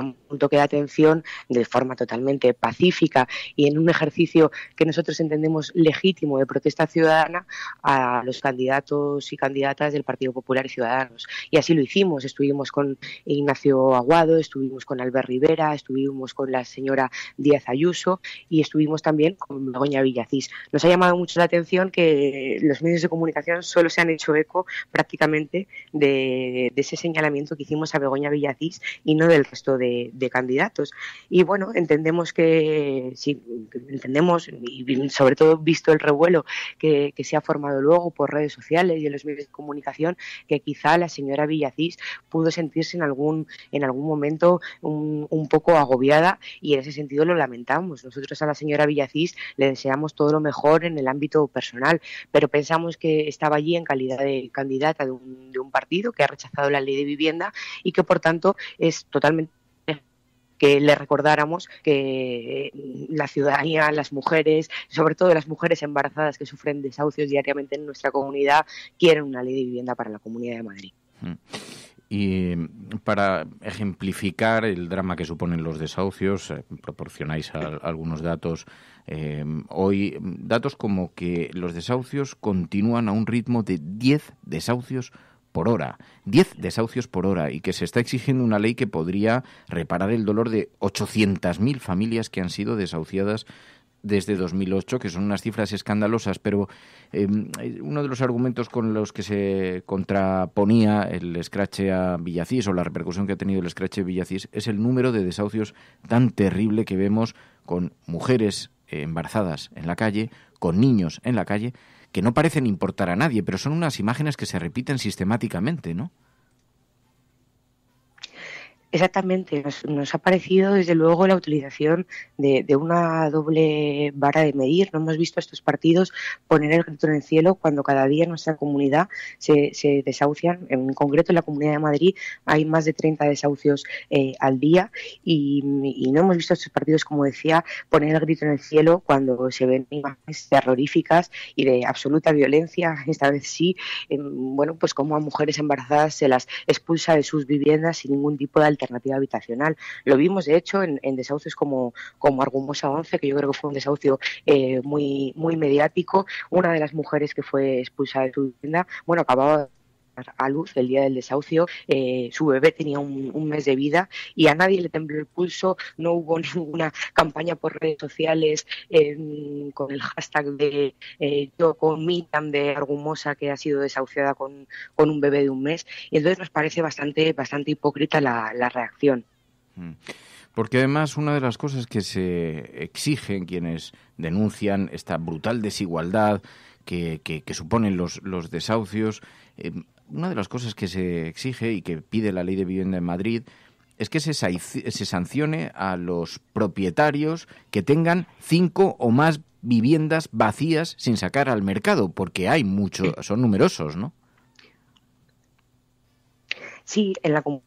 un toque de atención de forma totalmente pacífica y en un ejercicio que nosotros entendemos legítimo de protesta ciudadana a los candidatos y candidatas del Partido Popular y Ciudadanos. Y así lo hicimos. Estuvimos con Ignacio Aguado, estuvimos con Albert Rivera, estuvimos con la señora Díaz Ayuso y estuvimos también con Begoña Villacís. Nos ha llamado mucho la atención que los medios de comunicación solo se han hecho eco prácticamente de ese señalamiento que hicimos a Begoña Villacís y no del resto de de candidatos. Y bueno, entendemos que sí, entendemos, y sobre todo visto el revuelo que se ha formado luego por redes sociales y en los medios de comunicación, que quizá la señora Villacís pudo sentirse en algún momento un poco agobiada, y en ese sentido lo lamentamos. Nosotros a la señora Villacís le deseamos todo lo mejor en el ámbito personal, pero pensamos que estaba allí en calidad de candidata de un partido que ha rechazado la ley de vivienda y que por tanto es totalmente que le recordáramos que la ciudadanía, las mujeres, sobre todo las mujeres embarazadas que sufren desahucios diariamente en nuestra comunidad, quieren una ley de vivienda para la Comunidad de Madrid. Y para ejemplificar el drama que suponen los desahucios, proporcionáis algunos datos hoy, datos como que los desahucios continúan a un ritmo de 10 desahucios por hora, 10 desahucios por hora, y que se está exigiendo una ley que podría reparar el dolor de 800.000 familias que han sido desahuciadas desde 2008, que son unas cifras escandalosas, pero uno de los argumentos con los que se contraponía el escrache a Villacís, o la repercusión que ha tenido el escrache a Villacís, es el número de desahucios tan terrible que vemos con mujeres embarazadas en la calle, con niños en la calle, que no parecen importar a nadie, pero son unas imágenes que se repiten sistemáticamente, ¿no? Exactamente, nos ha parecido desde luego la utilización de una doble vara de medir. No hemos visto a estos partidos poner el grito en el cielo cuando cada día en nuestra comunidad se desahucian. En concreto en la Comunidad de Madrid hay más de 30 desahucios al día y no hemos visto a estos partidos, como decía, poner el grito en el cielo cuando se ven imágenes terroríficas y de absoluta violencia. Esta vez sí, bueno, pues como a mujeres embarazadas se las expulsa de sus viviendas sin ningún tipo de alternativa habitacional. Lo vimos, de hecho, en desahucios como Argumosa 11, que yo creo que fue un desahucio muy mediático. Una de las mujeres que fue expulsada de su vivienda, bueno, acababa de dar a luz el día del desahucio, su bebé tenía un mes de vida y a nadie le tembló el pulso, no hubo ninguna campaña por redes sociales con el hashtag de yo con Miriam de Argumosa, que ha sido desahuciada con un bebé de un mes, y entonces nos parece bastante hipócrita la reacción. Porque además una de las cosas que se exigen quienes denuncian esta brutal desigualdad que suponen los desahucios, una de las cosas que se exige y que pide la Ley de Vivienda en Madrid es que se sancione a los propietarios que tengan 5 o más viviendas vacías sin sacar al mercado, porque hay muchos, son numerosos, ¿no? Sí, en la comunidad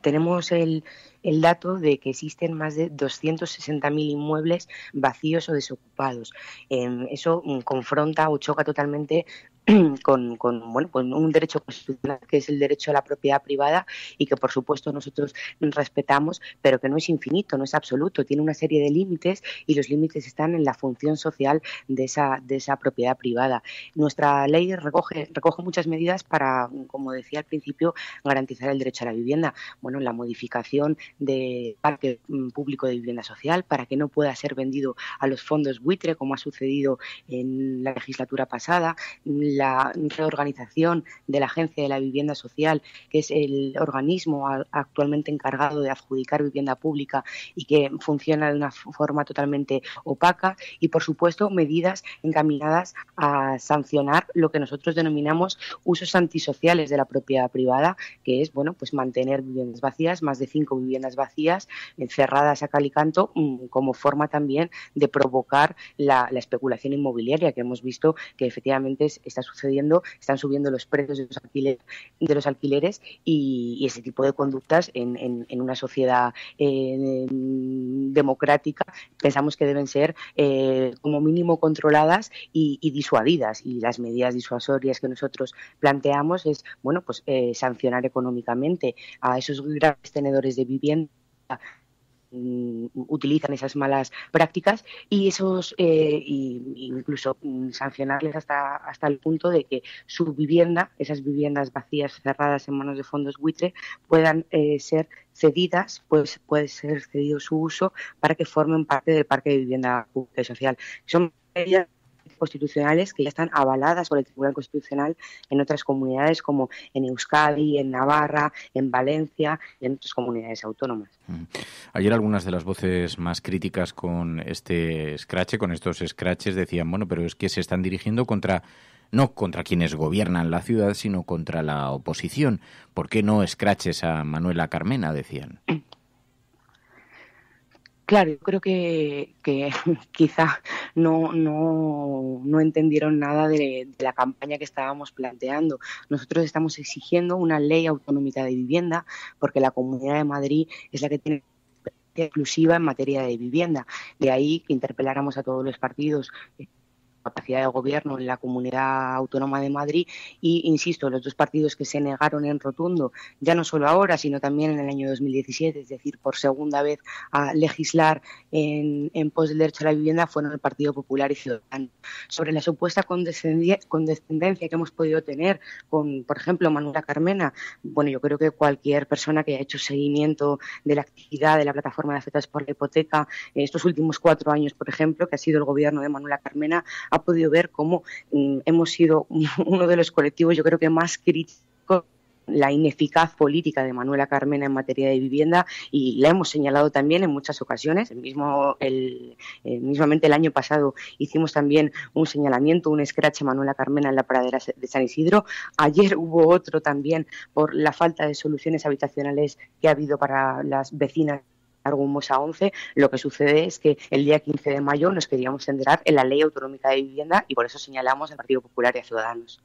tenemos el dato de que existen más de 260.000 inmuebles vacíos o desocupados. Eso confronta o choca totalmente con un derecho constitucional, que es el derecho a la propiedad privada, y que por supuesto nosotros respetamos, pero que no es infinito, no es absoluto, tiene una serie de límites, y los límites están en la función social de esa propiedad privada. Nuestra ley recoge muchas medidas para, como decía al principio, garantizar el derecho a la vivienda. Bueno, la modificación del parque público de vivienda social para que no pueda ser vendido a los fondos buitre, como ha sucedido en la legislatura pasada, la reorganización de la Agencia de la Vivienda Social, que es el organismo actualmente encargado de adjudicar vivienda pública y que funciona de una forma totalmente opaca, y por supuesto medidas encaminadas a sancionar lo que nosotros denominamos usos antisociales de la propiedad privada, que es pues mantener viviendas vacías, más de 5 viviendas vacías encerradas a cal y canto, como forma también de provocar la especulación inmobiliaria, que hemos visto que efectivamente está sucediendo. Están subiendo los precios de los alquileres y ese tipo de conductas en una sociedad democrática pensamos que deben ser como mínimo controladas y disuadidas, y las medidas disuasorias que nosotros planteamos es sancionar económicamente a esos grandes tenedores de vivienda utilizan esas malas prácticas, y esos incluso sancionarles hasta el punto de que su vivienda, esas viviendas vacías cerradas en manos de fondos buitre, puedan ser cedidas, pues puede ser cedido su uso para que formen parte del parque de vivienda pública y social. Son medidas constitucionales que ya están avaladas por el Tribunal Constitucional en otras comunidades como en Euskadi, en Navarra, en Valencia y en otras comunidades autónomas. Ayer algunas de las voces más críticas con este escrache, con estos escraches, decían, bueno, pero es que se están dirigiendo no contra quienes gobiernan la ciudad, sino contra la oposición. ¿Por qué no escraches a Manuela Carmena?, decían. Claro, yo creo que quizá no entendieron nada de la campaña que estábamos planteando. Nosotros estamos exigiendo una ley autonómica de vivienda porque la Comunidad de Madrid es la que tiene exclusiva en materia de vivienda. De ahí que interpeláramos a todos los partidos capacidad de gobierno en la Comunidad Autónoma de Madrid y, insisto, los dos partidos que se negaron en rotundo, ya no solo ahora, sino también en el año 2017, es decir, por segunda vez a legislar en pos del derecho a la vivienda, fueron el Partido Popular y Ciudadanos. Sobre la supuesta condescendencia que hemos podido tener con, por ejemplo, Manuela Carmena, bueno, yo creo que cualquier persona que haya hecho seguimiento de la actividad de la plataforma de afectados por la hipoteca estos últimos 4 años, por ejemplo, que ha sido el gobierno de Manuela Carmena, ha podido ver cómo hemos sido uno de los colectivos, yo creo que más críticos, la ineficaz política de Manuela Carmena en materia de vivienda, y la hemos señalado también en muchas ocasiones. Mismamente el año pasado hicimos también un señalamiento, un escrache a Manuela Carmena en la pradera de San Isidro. Ayer hubo otro también por la falta de soluciones habitacionales que ha habido para las vecinas Argumosa 11. Lo que sucede es que el día 15 de mayo nos queríamos centrar en la Ley Autonómica de Vivienda y por eso señalamos al Partido Popular y a Ciudadanos.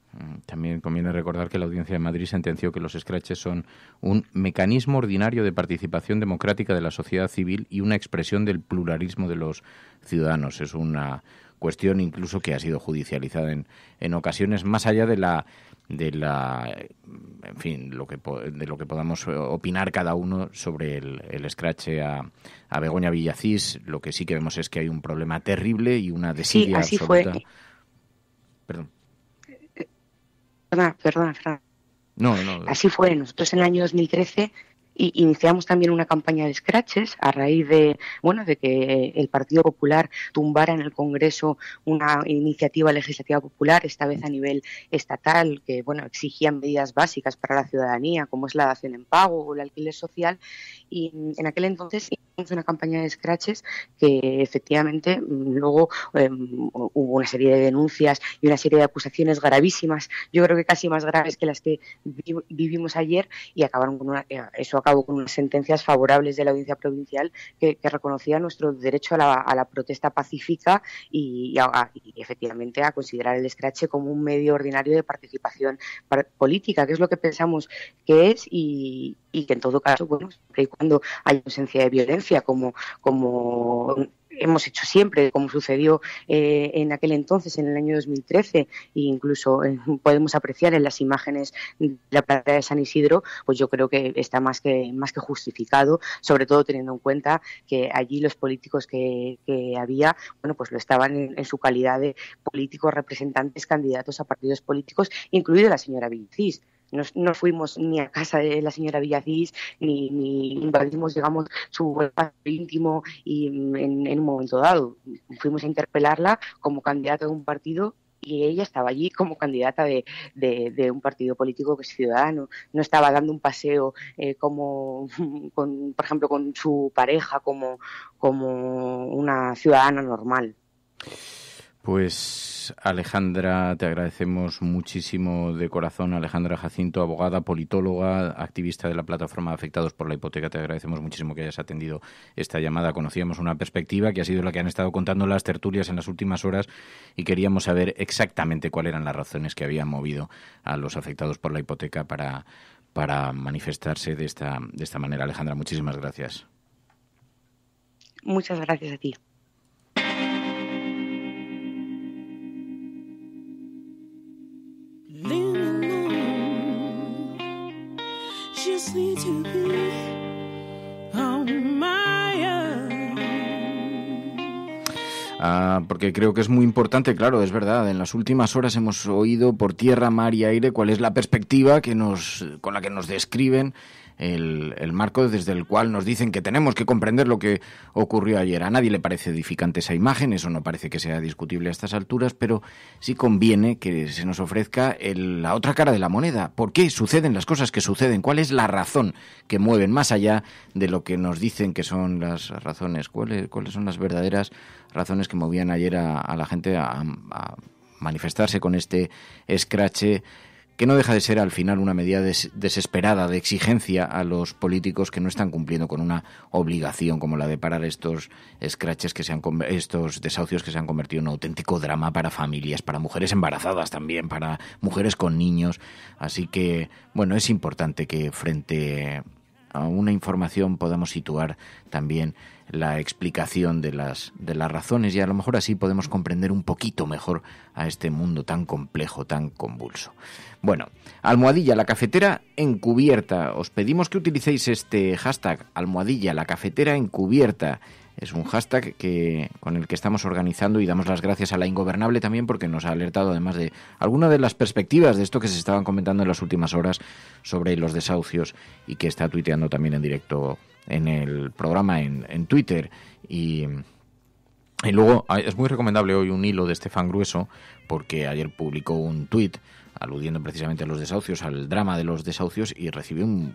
También conviene recordar que la Audiencia de Madrid sentenció que los escraches son un mecanismo ordinario de participación democrática de la sociedad civil y una expresión del pluralismo de los ciudadanos. Es una cuestión incluso que ha sido judicializada en ocasiones, más allá de la en fin, de lo que podamos opinar cada uno sobre el escrache a Begoña Villacís. Lo que sí que vemos es que hay un problema terrible y una desidia absoluta. Fue. Perdón. Perdona. No. Así fue. Nosotros en el año 2013 iniciamos también una campaña de scratches a raíz de que el Partido Popular tumbara en el Congreso una iniciativa legislativa popular, esta vez a nivel estatal, que exigía medidas básicas para la ciudadanía, como es la dación en pago o el alquiler social. Y en aquel entonces hicimos una campaña de scratches que efectivamente luego hubo una serie de denuncias y una serie de acusaciones gravísimas, yo creo que casi más graves que las que vivimos ayer, y acabaron con acabó con unas sentencias favorables de la Audiencia Provincial que reconocía nuestro derecho a la protesta pacífica y efectivamente a considerar el escrache como un medio ordinario de participación política, que es lo que pensamos que es, y que en todo caso, siempre y cuando hay ausencia de violencia, como hemos hecho siempre, como sucedió en aquel entonces, en el año 2013, e incluso podemos apreciar en las imágenes de la playa de San Isidro, pues yo creo que está más que justificado, sobre todo teniendo en cuenta que allí los políticos que había, pues lo estaban en su calidad de políticos representantes, candidatos a partidos políticos, incluida la señora Villacís. No fuimos ni a casa de la señora Villacís ni invadimos, digamos, su espacio íntimo y en un momento dado. Fuimos a interpelarla como candidata de un partido y ella estaba allí como candidata de un partido político que es Ciudadano. No estaba dando un paseo por ejemplo, con su pareja como una ciudadana normal. Pues Alejandra, te agradecemos muchísimo de corazón. Alejandra Jacinto, abogada, politóloga, activista de la plataforma de afectados por la hipoteca. Te agradecemos muchísimo que hayas atendido esta llamada. Conocíamos una perspectiva que ha sido la que han estado contando las tertulias en las últimas horas y queríamos saber exactamente cuáles eran las razones que habían movido a los afectados por la hipoteca para manifestarse de esta manera. Alejandra, muchísimas gracias. Muchas gracias a ti. Porque creo que es muy importante, claro, es verdad, en las últimas horas hemos oído por tierra, mar y aire cuál es la perspectiva con la que nos describen el marco desde el cual nos dicen que tenemos que comprender lo que ocurrió ayer. A nadie le parece edificante esa imagen, eso no parece que sea discutible a estas alturas, pero sí conviene que se nos ofrezca la otra cara de la moneda. ¿Por qué suceden las cosas que suceden? ¿Cuál es la razón que mueven más allá de lo que nos dicen que son las razones? ¿Cuáles son las verdaderas razones que movían ayer a la gente a manifestarse con este escrache, que no deja de ser al final una medida desesperada de exigencia a los políticos que no están cumpliendo con una obligación como la de parar estos escraches estos desahucios que se han convertido en un auténtico drama para familias, para mujeres embarazadas también, para mujeres con niños? Así que, bueno, es importante que frente a una información podamos situar también la explicación de las razones, y a lo mejor así podemos comprender un poquito mejor a este mundo tan complejo, tan convulso. Bueno, almohadilla la cafetera encubierta. Os pedimos que utilicéis este hashtag, almohadilla la cafetera encubierta. Es un hashtag con el que estamos organizando, y damos las gracias a La Ingobernable también, porque nos ha alertado además de alguna de las perspectivas de esto que se estaban comentando en las últimas horas sobre los desahucios, y que está tuiteando también en directo en el programa en Twitter. Y luego es muy recomendable hoy un hilo de Estefan Grueso, porque ayer publicó un tuit aludiendo precisamente a los desahucios, al drama de los desahucios, y recibió un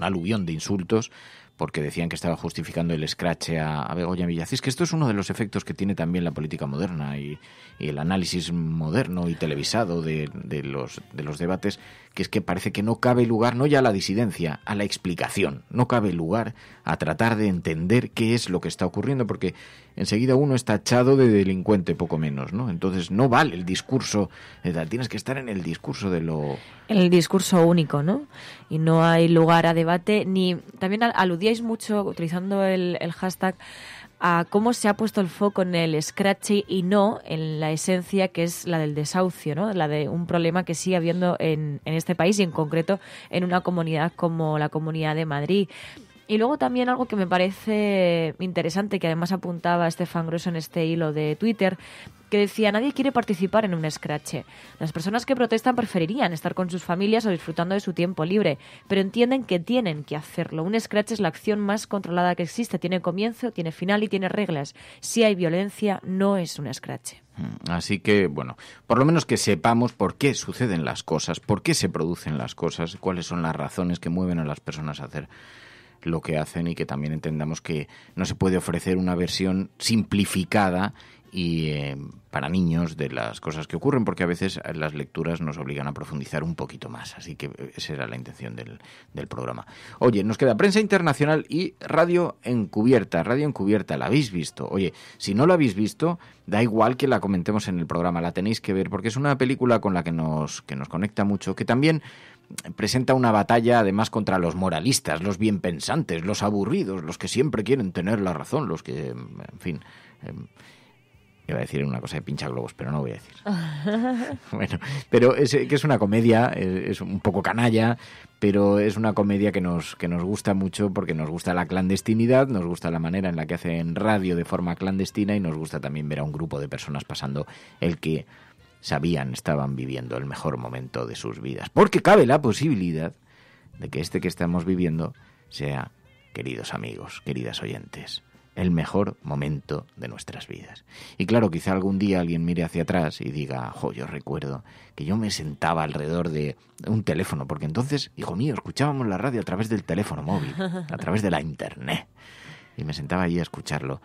aluvión de insultos porque decían que estaba justificando el escrache a Begoña Villacís, que esto es uno de los efectos que tiene también la política moderna y el análisis moderno y televisado de los debates, que es que parece que no cabe lugar, no ya a la disidencia, a la explicación, no cabe lugar a tratar de entender qué es lo que está ocurriendo, porque enseguida uno está tachado de delincuente, poco menos, ¿no? Entonces no vale el discurso, tienes que estar en el discurso de lo... En el discurso único, ¿no? Y no hay lugar a debate, ni... También aludíais mucho, utilizando el hashtag, a cómo se ha puesto el foco en el escrache y no en la esencia, que es la del desahucio, ¿no? La de un problema que sigue habiendo en este país, y en concreto en una comunidad como la Comunidad de Madrid. Y luego también algo que me parece interesante, que además apuntaba Estefan Grueso en este hilo de Twitter, que decía: nadie quiere participar en un escrache. Las personas que protestan preferirían estar con sus familias o disfrutando de su tiempo libre, pero entienden que tienen que hacerlo. Un escrache es la acción más controlada que existe. Tiene comienzo, tiene final y tiene reglas. Si hay violencia, no es un escrache. Así que, bueno, por lo menos que sepamos por qué suceden las cosas, por qué se producen las cosas, cuáles son las razones que mueven a las personas a hacer lo que hacen, y que también entendamos que no se puede ofrecer una versión simplificada y para niños de las cosas que ocurren, porque a veces las lecturas nos obligan a profundizar un poquito más. Así que esa era la intención del programa. Oye, nos queda Prensa Internacional y Radio Encubierta. Radio Encubierta, ¿la habéis visto? Oye, si no la habéis visto, da igual que la comentemos en el programa, la tenéis que ver, porque es una película con la que nos conecta mucho, que también presenta una batalla además contra los moralistas, los bienpensantes, los aburridos, los que siempre quieren tener la razón, los que, en fin... Iba a decir una cosa de pinchaglobos, pero no voy a decir. Bueno, pero que es una comedia, es un poco canalla, pero es una comedia que nos gusta mucho, porque nos gusta la clandestinidad, nos gusta la manera en la que hacen radio de forma clandestina, y nos gusta también ver a un grupo de personas pasando el que estaban viviendo el mejor momento de sus vidas. Porque cabe la posibilidad de que este que estamos viviendo sea, queridos amigos, queridas oyentes, el mejor momento de nuestras vidas. Y claro, quizá algún día alguien mire hacia atrás y diga: yo recuerdo que yo me sentaba alrededor de un teléfono, porque entonces, hijo mío, escuchábamos la radio a través del teléfono móvil, a través de la internet, y me sentaba allí a escucharlo.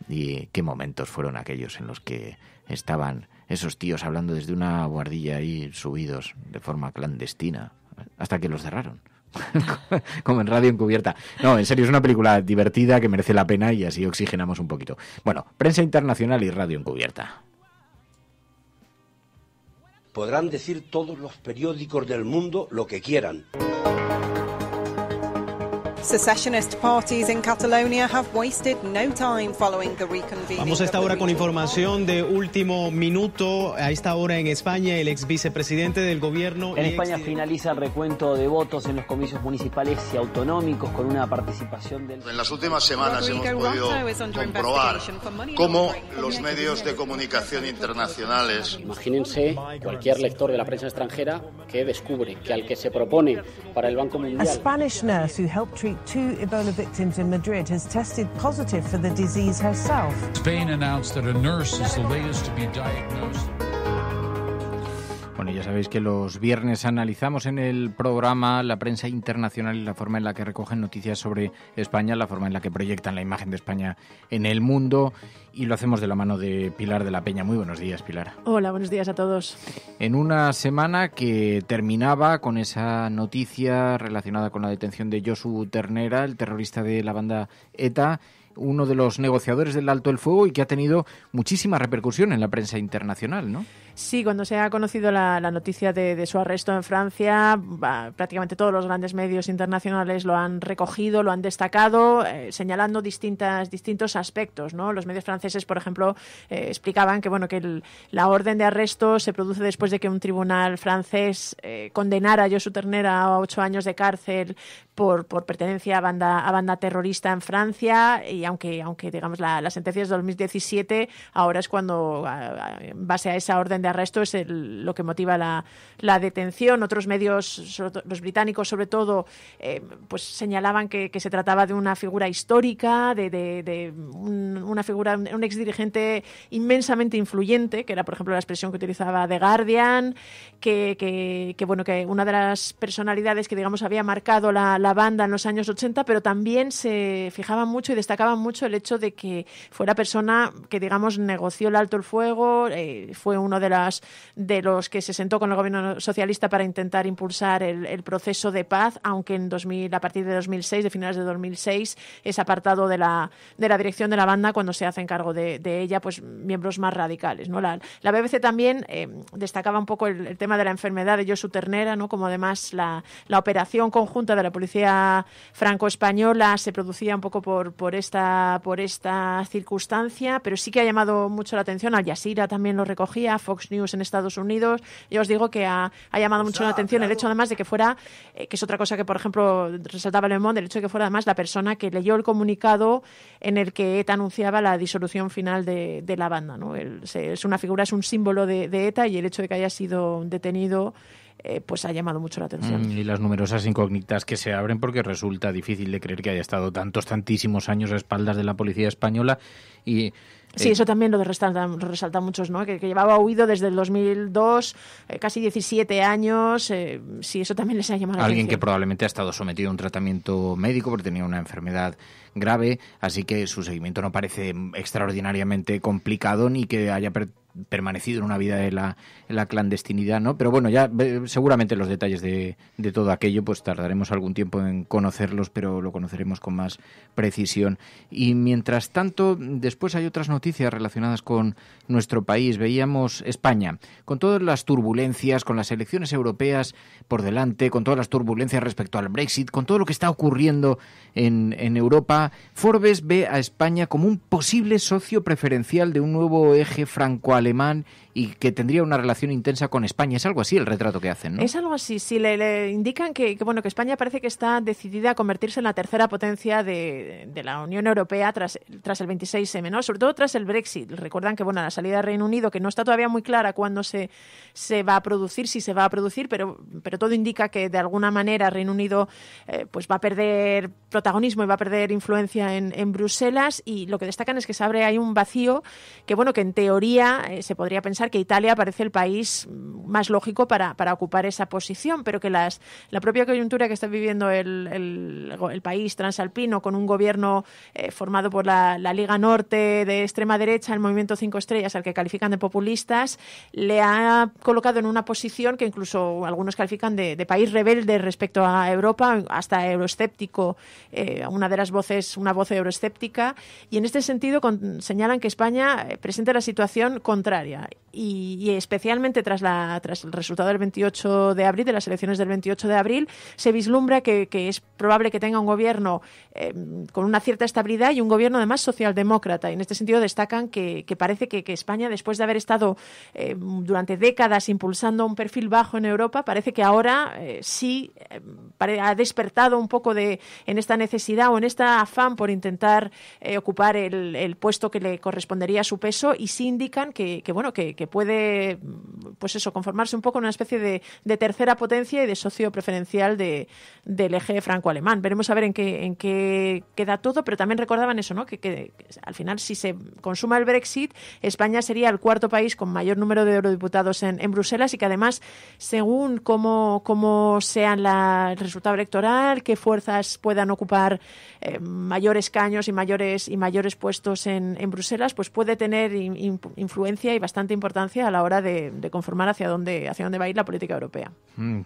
Y qué momentos fueron aquellos en los que estaban esos tíos hablando desde una buhardilla ahí, subidos de forma clandestina, hasta que los cerraron. Como en Radio Encubierta. No, en serio, es una película divertida que merece la pena, y así oxigenamos un poquito. Bueno, Prensa Internacional y Radio Encubierta. Podrán decir todos los periódicos del mundo lo que quieran. Secessionist parties in Catalonia have wasted no time following the reconvening. Vamos a esta hora con información de último minuto. A esta hora en España, el ex vicepresidente del gobierno... En España finaliza el recuento de votos en los comicios municipales y autonómicos con una participación del... En las últimas semanas hemos podido comprobar cómo los medios de comunicación internacionales... Imagínense cualquier lector de la prensa extranjera que descubre que al que se propone para el Banco Mundial... A Spanish nurse who helped treat 2 Ebola victims in Madrid has tested positive for the disease herself. Spain announced that a nurse is the latest to be diagnosed. Bueno, ya sabéis que los viernes analizamos en el programa la prensa internacional y la forma en la que recogen noticias sobre España, la forma en la que proyectan la imagen de España en el mundo, y lo hacemos de la mano de Pilar de la Peña. Muy buenos días, Pilar. Hola, buenos días a todos. En una semana que terminaba con esa noticia relacionada con la detención de Josu Ternera, el terrorista de la banda ETA, uno de los negociadores del alto el fuego, y que ha tenido muchísima repercusión en la prensa internacional, ¿no? Sí, cuando se ha conocido la noticia de su arresto en Francia, prácticamente todos los grandes medios internacionales lo han recogido, lo han destacado, señalando distintos aspectos, ¿no? Los medios franceses, por ejemplo, explicaban que la orden de arresto se produce después de que un tribunal francés condenara a Josu Ternera a 8 años de cárcel por pertenencia a banda terrorista en Francia, y aunque digamos la sentencia es de 2017, ahora es cuando, en base a esa orden de arresto, es lo que motiva la detención. Otros medios, los británicos sobre todo, pues señalaban que se trataba de una figura histórica, de una figura, un exdirigente inmensamente influyente, que era, por ejemplo, la expresión que utilizaba The Guardian, que una de las personalidades que, digamos, había marcado la banda en los años 80, pero también se fijaban mucho y destacaban mucho el hecho de que fuera persona que, digamos, negoció el alto el fuego, fue uno de los que se sentó con el gobierno socialista para intentar impulsar el proceso de paz, aunque a partir de 2006, de finales de 2006, es apartado de la dirección de la banda cuando se hacen cargo de ella pues miembros más radicales, ¿no? La BBC también destacaba un poco el tema de la enfermedad de Josu Ternera, ¿no? Como además la operación conjunta de la policía franco-española se producía un poco por esta circunstancia, pero sí que ha llamado mucho la atención. Al Jazeera también lo recogía, Fox News en Estados Unidos. Yo os digo que ha llamado mucho la atención el hecho, además, de que fuera, que es otra cosa que, por ejemplo, resaltaba Le Monde, el hecho de que fuera además la persona que leyó el comunicado en el que ETA anunciaba la disolución final de la banda, ¿no? Es una figura, es un símbolo de ETA, y el hecho de que haya sido detenido pues ha llamado mucho la atención. Y las numerosas incógnitas que se abren, porque resulta difícil de creer que haya estado tantísimos años a espaldas de la policía española. Y sí, eso también lo resaltan muchos, ¿no? Que llevaba huido desde el 2002, casi 17 años. Sí, eso también les ha llamado la atención. Alguien que probablemente ha estado sometido a un tratamiento médico porque tenía una enfermedad grave, así que su seguimiento no parece extraordinariamente complicado, ni que haya permanecido en una vida de la clandestinidad, ¿no? Pero bueno, ya seguramente los detalles de todo aquello pues tardaremos algún tiempo en conocerlos, pero lo conoceremos con más precisión. Y mientras tanto, después hay otras noticias relacionadas con nuestro país. Veíamos España, con todas las turbulencias, con las elecciones europeas por delante, con todas las turbulencias respecto al Brexit, con todo lo que está ocurriendo en Europa. Forbes ve a España como un posible socio preferencial de un nuevo eje franco-alemán y que tendría una relación intensa con España. Es algo así el retrato que hacen, ¿no? Es algo así, sí. Le indican que España parece que está decidida a convertirse en la tercera potencia de la Unión Europea tras el 26M, ¿no? Sobre todo tras el Brexit. Recuerdan que la salida del Reino Unido, que no está todavía muy clara cuándo se va a producir, si se va a producir, pero todo indica que de alguna manera Reino Unido pues va a perder protagonismo y va a perder influencia en Bruselas, y lo que destacan es que se abre ahí un vacío que en teoría se podría pensar que Italia parece el país más lógico para ocupar esa posición, pero que la propia coyuntura que está viviendo el país transalpino, con un gobierno formado por la Liga Norte de extrema derecha, el Movimiento 5 Estrellas, al que califican de populistas, le ha colocado en una posición que incluso algunos califican de país rebelde respecto a Europa, hasta euroescéptico, una voz euroescéptica, y en este sentido señalan que España presenta la situación contraria. y especialmente tras el resultado del 28 de abril, de las elecciones del 28 de abril, se vislumbra que es probable que tenga un gobierno con una cierta estabilidad y un gobierno además socialdemócrata. Y en este sentido destacan que parece que España, después de haber estado durante décadas impulsando un perfil bajo en Europa, parece que ahora sí ha despertado un poco en esta necesidad o en este afán por intentar ocupar el puesto que le correspondería a su peso, y sí indican que puede, pues eso, conformarse un poco en una especie de tercera potencia y de socio preferencial del eje franco-alemán. Veremos a ver en qué queda todo, pero también recordaban eso, ¿no? Que al final, si se consuma el Brexit, España sería el cuarto país con mayor número de eurodiputados en Bruselas, y que además, según cómo sea el resultado electoral, qué fuerzas puedan ocupar mayores escaños y mayores puestos en Bruselas, pues puede tener influencia y bastante importancia a la hora de conformar hacia dónde va a ir la política europea.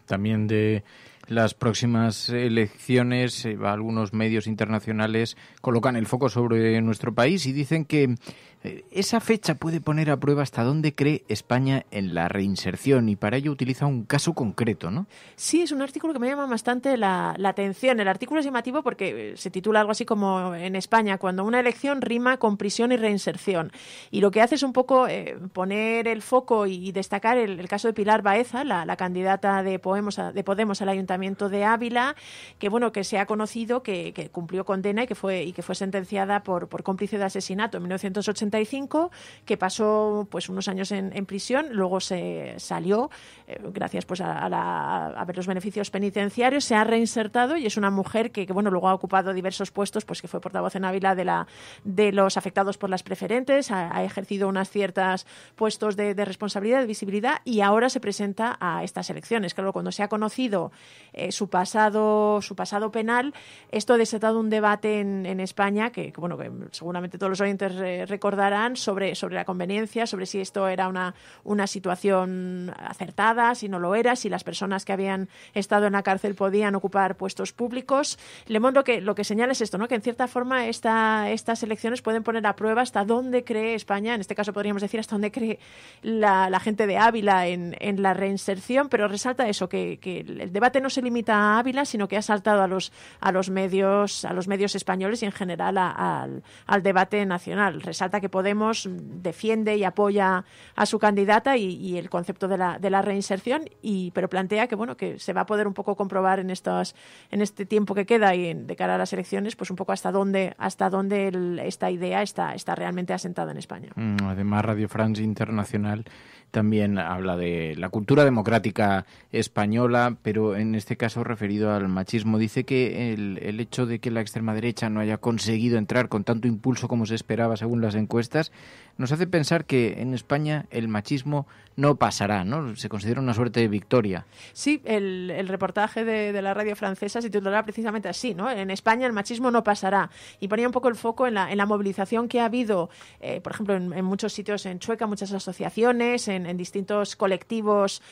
También de las próximas elecciones, algunos medios internacionales colocan el foco sobre nuestro país y dicen que esa fecha puede poner a prueba hasta dónde cree España en la reinserción, y para ello utiliza un caso concreto, ¿no? Sí, es un artículo que me llama bastante la atención. El artículo es llamativo porque se titula algo así como en España, cuando una elección rima con prisión y reinserción. Y lo que hace es un poco poner el foco y destacar el caso de Pilar Baeza, la candidata de Podemos al Ayuntamiento de Ávila, que se ha conocido que cumplió condena y que fue sentenciada por cómplice de asesinato en 1985, que pasó pues unos años en prisión, luego se salió gracias pues a ver los beneficios penitenciarios, se ha reinsertado y es una mujer que luego ha ocupado diversos puestos, pues que fue portavoz en Ávila de los afectados por las preferentes, ha ejercido unos ciertos puestos de responsabilidad, de visibilidad, y ahora se presenta a estas elecciones. Claro, cuando se ha conocido su pasado penal, esto ha desatado un debate en España que seguramente todos los oyentes recordarán sobre la conveniencia, sobre si esto era una situación acertada, si no lo era, si las personas que habían estado en la cárcel podían ocupar puestos públicos. Le Monde lo que señala es esto, ¿no? Que en cierta forma estas elecciones pueden poner a prueba hasta dónde cree España, en este caso podríamos decir hasta dónde cree la gente de Ávila en la reinserción, pero resalta eso, que el debate no se limita a Ávila, sino que ha saltado a los medios españoles y en general al debate nacional. Resalta que Podemos defiende y apoya a su candidata y el concepto de la reinserción, pero plantea que se va a poder un poco comprobar en este tiempo que queda y de cara a las elecciones, pues un poco hasta dónde esta idea está realmente asentada en España. Además, Radio France Internacional también habla de la cultura democrática española, pero en este caso referido al machismo. Dice que el hecho de que la extrema derecha no haya conseguido entrar con tanto impulso como se esperaba según las encuestas, nos hace pensar que en España el machismo no pasará, ¿no? Se considera una suerte de victoria. Sí, el reportaje de la radio francesa se titulaba precisamente así, ¿no? En España el machismo no pasará, y ponía un poco el foco en la movilización que ha habido, por ejemplo, en muchos sitios en Chueca, muchas asociaciones, en distintos colectivos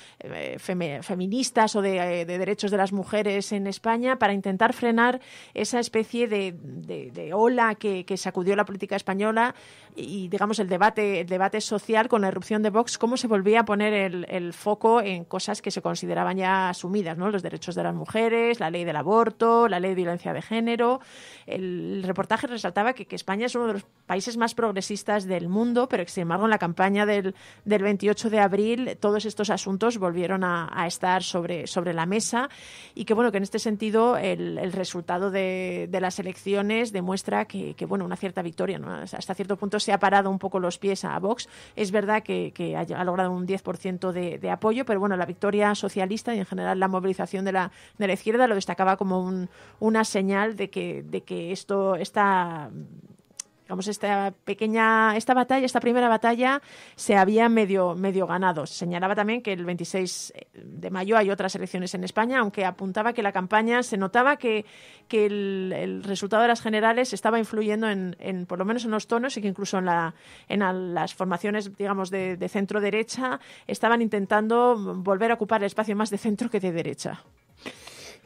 feministas o de derechos de las mujeres en España, para intentar frenar esa especie de ola que sacudió la política española y, digamos, el debate social con la irrupción de Vox, cómo se volvía a poner el foco en cosas que se consideraban ya asumidas, ¿no? Los derechos de las mujeres, la ley del aborto, la ley de violencia de género. El reportaje resaltaba que España es uno de los países más progresistas del mundo, pero que, sin embargo, en la campaña del 28 de abril todos estos asuntos volvieron a estar sobre la mesa, y que en este sentido el resultado de las elecciones demuestra que una cierta victoria, ¿no? Hasta cierto punto se ha parado un poco los pies a Vox. Es verdad que ha logrado un 10% de apoyo, pero la victoria socialista y en general la movilización de la izquierda lo destacaba como una señal de que esto está... Digamos, esta primera batalla se había medio ganado. Se señalaba también que el 26 de mayo hay otras elecciones en España, aunque apuntaba que la campaña se notaba que el resultado de las generales estaba influyendo en por lo menos en los tonos, y que incluso en las formaciones, digamos, de centro derecha estaban intentando volver a ocupar el espacio más de centro que de derecha.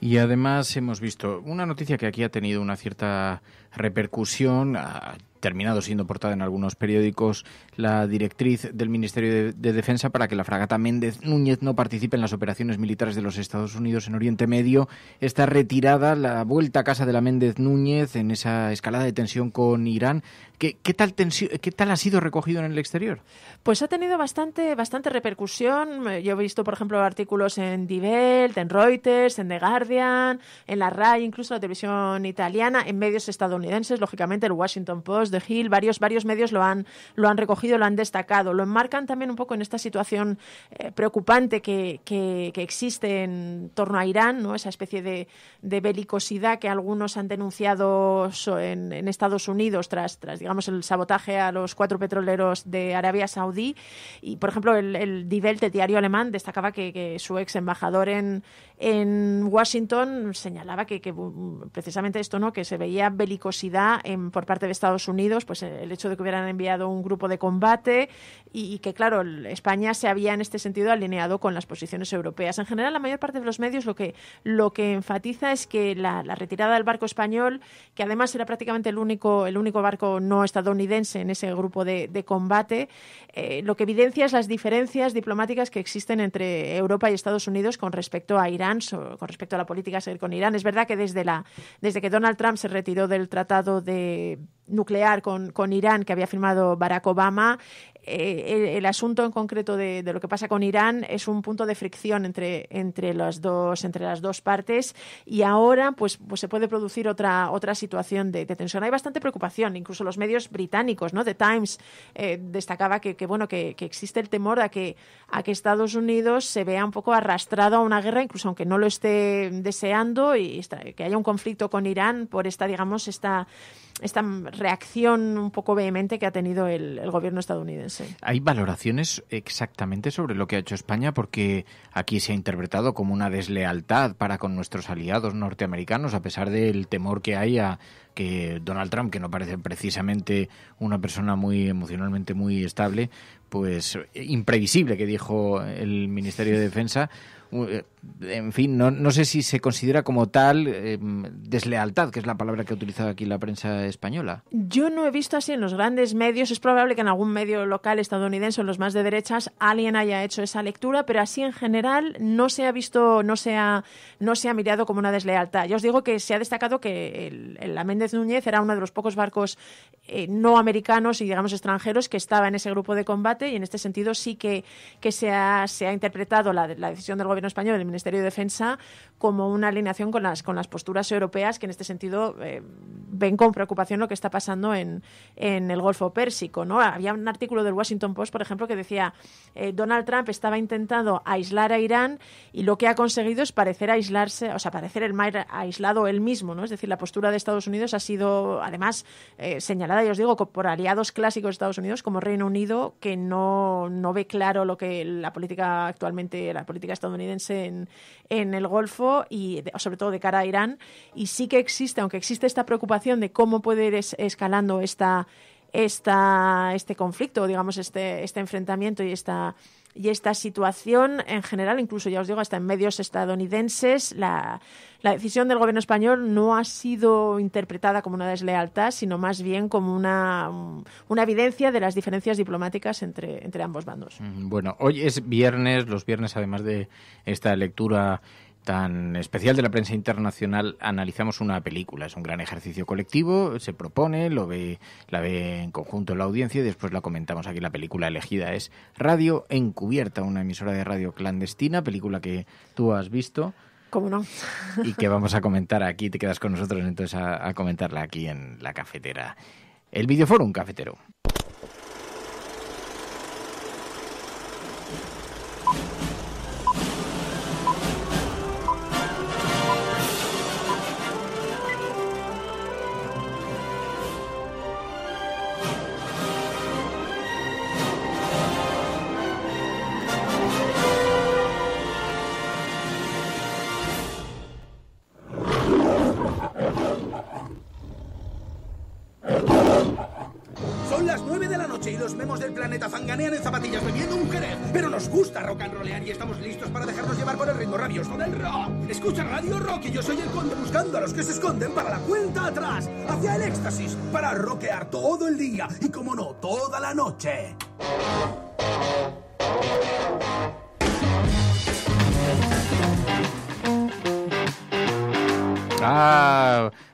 Y además hemos visto una noticia que aquí ha tenido una cierta repercusión. Ha terminado siendo portada en algunos periódicos la directriz del Ministerio de Defensa para que la fragata Méndez Núñez no participe en las operaciones militares de los Estados Unidos en Oriente Medio. Está retirada la vuelta a casa de la Méndez Núñez en esa escalada de tensión con Irán. ¿Qué tal ha sido recogido en el exterior? Pues ha tenido bastante repercusión. Yo he visto, por ejemplo, artículos en Die Welt, en Reuters, en The Guardian, en la RAI, incluso la televisión italiana, en medios estadounidenses, lógicamente el Washington Post, The Hill, varios medios lo han recogido, lo han destacado. Lo enmarcan también un poco en esta situación preocupante que existe en torno a Irán, ¿no? Esa especie de belicosidad que algunos han denunciado en Estados Unidos tras digamos, el sabotaje a los 4 petroleros de Arabia Saudí. Y, por ejemplo, el Die Welt, el diario alemán, destacaba que su ex embajador en Washington señalaba que precisamente esto, ¿no? Que se veía belicosidad por parte de Estados Unidos, pues el hecho de que hubieran enviado un grupo de combate y que, claro, España se había en este sentido alineado con las posiciones europeas. En general, la mayor parte de los medios lo que enfatiza es que la retirada del barco español, que además era prácticamente el único barco no estadounidense en ese grupo de combate, lo que evidencia es las diferencias diplomáticas que existen entre Europa y Estados Unidos con respecto a Irán, con respecto a la política a seguir con Irán. Es verdad que desde que Donald Trump se retiró del tratado nuclear con Irán que había firmado Barack Obama, el asunto en concreto de lo que pasa con Irán es un punto de fricción entre las dos partes, y ahora pues se puede producir otra situación de tensión. Hay bastante preocupación, incluso los medios británicos, ¿no? The Times destacaba que existe el temor a que Estados Unidos se vea un poco arrastrado a una guerra, incluso aunque no lo esté deseando, y que haya un conflicto con Irán por esta reacción un poco vehemente que ha tenido el gobierno estadounidense. ¿Hay valoraciones exactamente sobre lo que ha hecho España? Porque aquí se ha interpretado como una deslealtad para con nuestros aliados norteamericanos, a pesar del temor que hay a que Donald Trump, que no parece precisamente una persona emocionalmente muy estable, pues imprevisible, que dijo el Ministerio de Defensa. En fin, no sé si se considera como tal deslealtad, que es la palabra que ha utilizado aquí la prensa española. Yo no he visto así en los grandes medios. Es probable que en algún medio local estadounidense o en los más de derechas alguien haya hecho esa lectura, pero así en general no se ha visto, no se ha mirado como una deslealtad. Ya os digo que se ha destacado que la Méndez Núñez era uno de los pocos barcos no americanos y, digamos, extranjeros que estaba en ese grupo de combate, y en este sentido sí que se ha interpretado la decisión del gobierno español, del Ministerio de Defensa, como una alineación con las posturas europeas, que en este sentido ven con preocupación lo que está pasando en el Golfo Pérsico, ¿no? Había un artículo del Washington Post, por ejemplo, que decía Donald Trump estaba intentando aislar a Irán y lo que ha conseguido es parecer el mar aislado él mismo, ¿no? Es decir, la postura de Estados Unidos ha sido además señalada, ya os digo, por aliados clásicos de Estados Unidos como Reino Unido, que no ve claro lo que la política estadounidense en el Golfo, y sobre todo de cara a Irán. Y sí que existe, aunque existe esta preocupación de cómo puede ir escalando este conflicto, digamos, este enfrentamiento y esta situación en general, incluso, ya os digo, hasta en medios estadounidenses, la decisión del gobierno español no ha sido interpretada como una deslealtad, sino más bien como una evidencia de las diferencias diplomáticas entre ambos bandos. Bueno, hoy es viernes. Los viernes, además de esta lectura tan especial de la prensa internacional, analizamos una película. Es un gran ejercicio colectivo, se propone, la ve en conjunto la audiencia y después la comentamos aquí. La película elegida es Radio Encubierta, una emisora de radio clandestina, película que tú has visto. ¿Cómo no? Y que vamos a comentar aquí. Te quedas con nosotros entonces a comentarla aquí en la cafetera. El Videoforum Cafetero. los memos del planeta zanganean en zapatillas bebiendo un jerez, pero nos gusta rock and rollear y estamos listos para dejarnos llevar por el ritmo rabioso del rock. Escucha Radio Rock y yo soy el conde buscando a los que se esconden para la cuenta atrás, hacia el éxtasis, para rockear todo el día y, como no, toda la noche.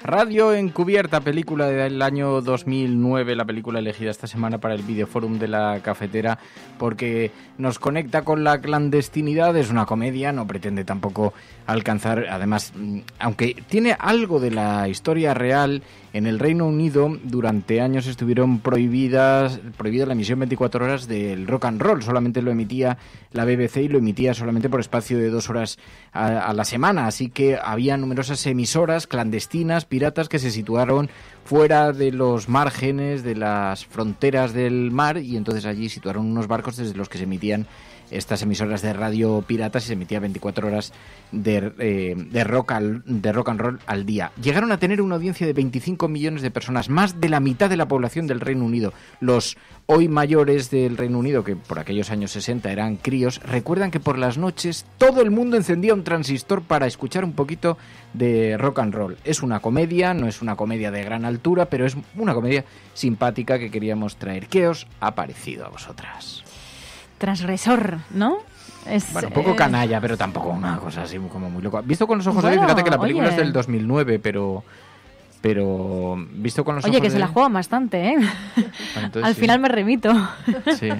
Radio Encubierta, película del año 2009, la película elegida esta semana para el Videoforum de la Cafetera, porque nos conecta con la clandestinidad. Es una comedia, no pretende tampoco alcanzar, además, aunque tiene algo de la historia real. En el Reino Unido durante años estuvieron prohibida la emisión 24 horas del rock and roll. Solamente lo emitía la BBC y lo emitía solamente por espacio de 2 horas a la semana. Así que había numerosas emisoras clandestinas, piratas, que se situaron fuera de los márgenes, de las fronteras del mar, y entonces allí situaron unos barcos desde los que se emitían estas emisoras de radio piratas y se emitía 24 horas de rock and roll al día. Llegaron a tener una audiencia de 25 millones de personas, más de la mitad de la población del Reino Unido. Los hoy mayores del Reino Unido, que por aquellos años 60 eran críos, recuerdan que por las noches todo el mundo encendía un transistor para escuchar un poquito de rock and roll. Es una comedia, no es una comedia de gran altura, pero es una comedia simpática que queríamos traer. ¿Qué os ha parecido a vosotras? Transgresor, ¿no? Bueno, un poco canalla, pero tampoco una cosa así como muy loca. Visto con los ojos de hoy, fíjate que la película es del 2009, pero visto con los ojos de hoy... Oye, que se la juegan bastante, ¿eh? Entonces, al final me remito. Sí.